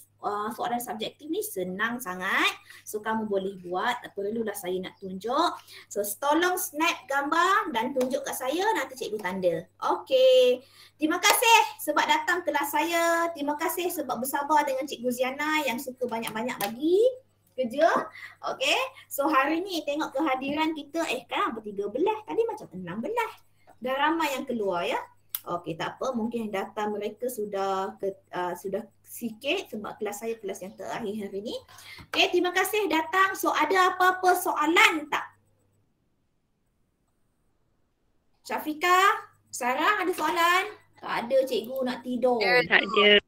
soalan subjektif ni senang sangat. So kamu boleh buat, tak perlulah saya nak tunjuk. So tolong snap gambar dan tunjuk kat saya, nanti cikgu tanda. Okey. Terima kasih sebab datang kelas saya. Terima kasih sebab bersabar dengan Cikgu Ziana yang suka banyak-banyak bagi kerja. Okey. So hari ni tengok kehadiran kita, kan apa 13, tadi macam 16. Dah ramai yang keluar ya. Okey, tak apa, mungkin data mereka sudah sikit sebab kelas saya kelas yang terakhir hari ni. Okey, terima kasih datang. So ada apa-apa soalan tak? Syafika, Sarah ada soalan? Tak ada, cikgu nak tidur. Tak ada.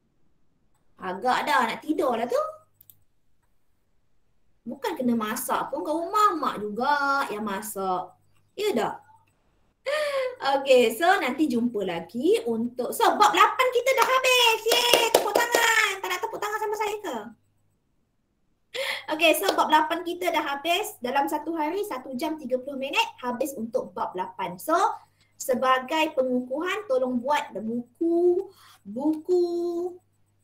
Agak dah nak tidur lah tu. Bukan kena masak pun, kat rumah mak juga yang masak. Ya dah? Okay, so nanti jumpa lagi untuk, so bab 8 kita dah habis. Yeay, tepuk tangan. Tak nak tepuk tangan sama saya ke? Okay, so bab 8 kita dah habis. Dalam satu hari, 1 jam 30 minit habis untuk bab 8. So, sebagai pengukuhan, tolong buat buku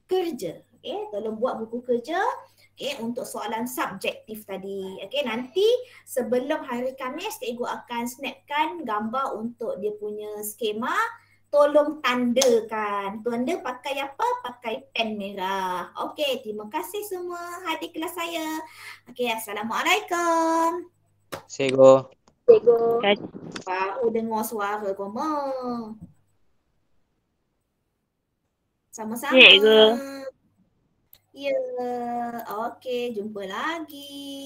kerja. Okay, tolong buat buku kerja. Okay, untuk soalan subjektif tadi. Okay, nanti sebelum hari Khamis, cikgu akan snapkan gambar untuk dia punya skema. Tolong tandakan. Tanda pakai apa? Pakai pen merah. Okay, terima kasih semua hadir kelas saya. Okay, Assalamualaikum. Sego. Baru dengar suara koma. Sama-sama. Cikgu. Ya, okey, jumpa lagi.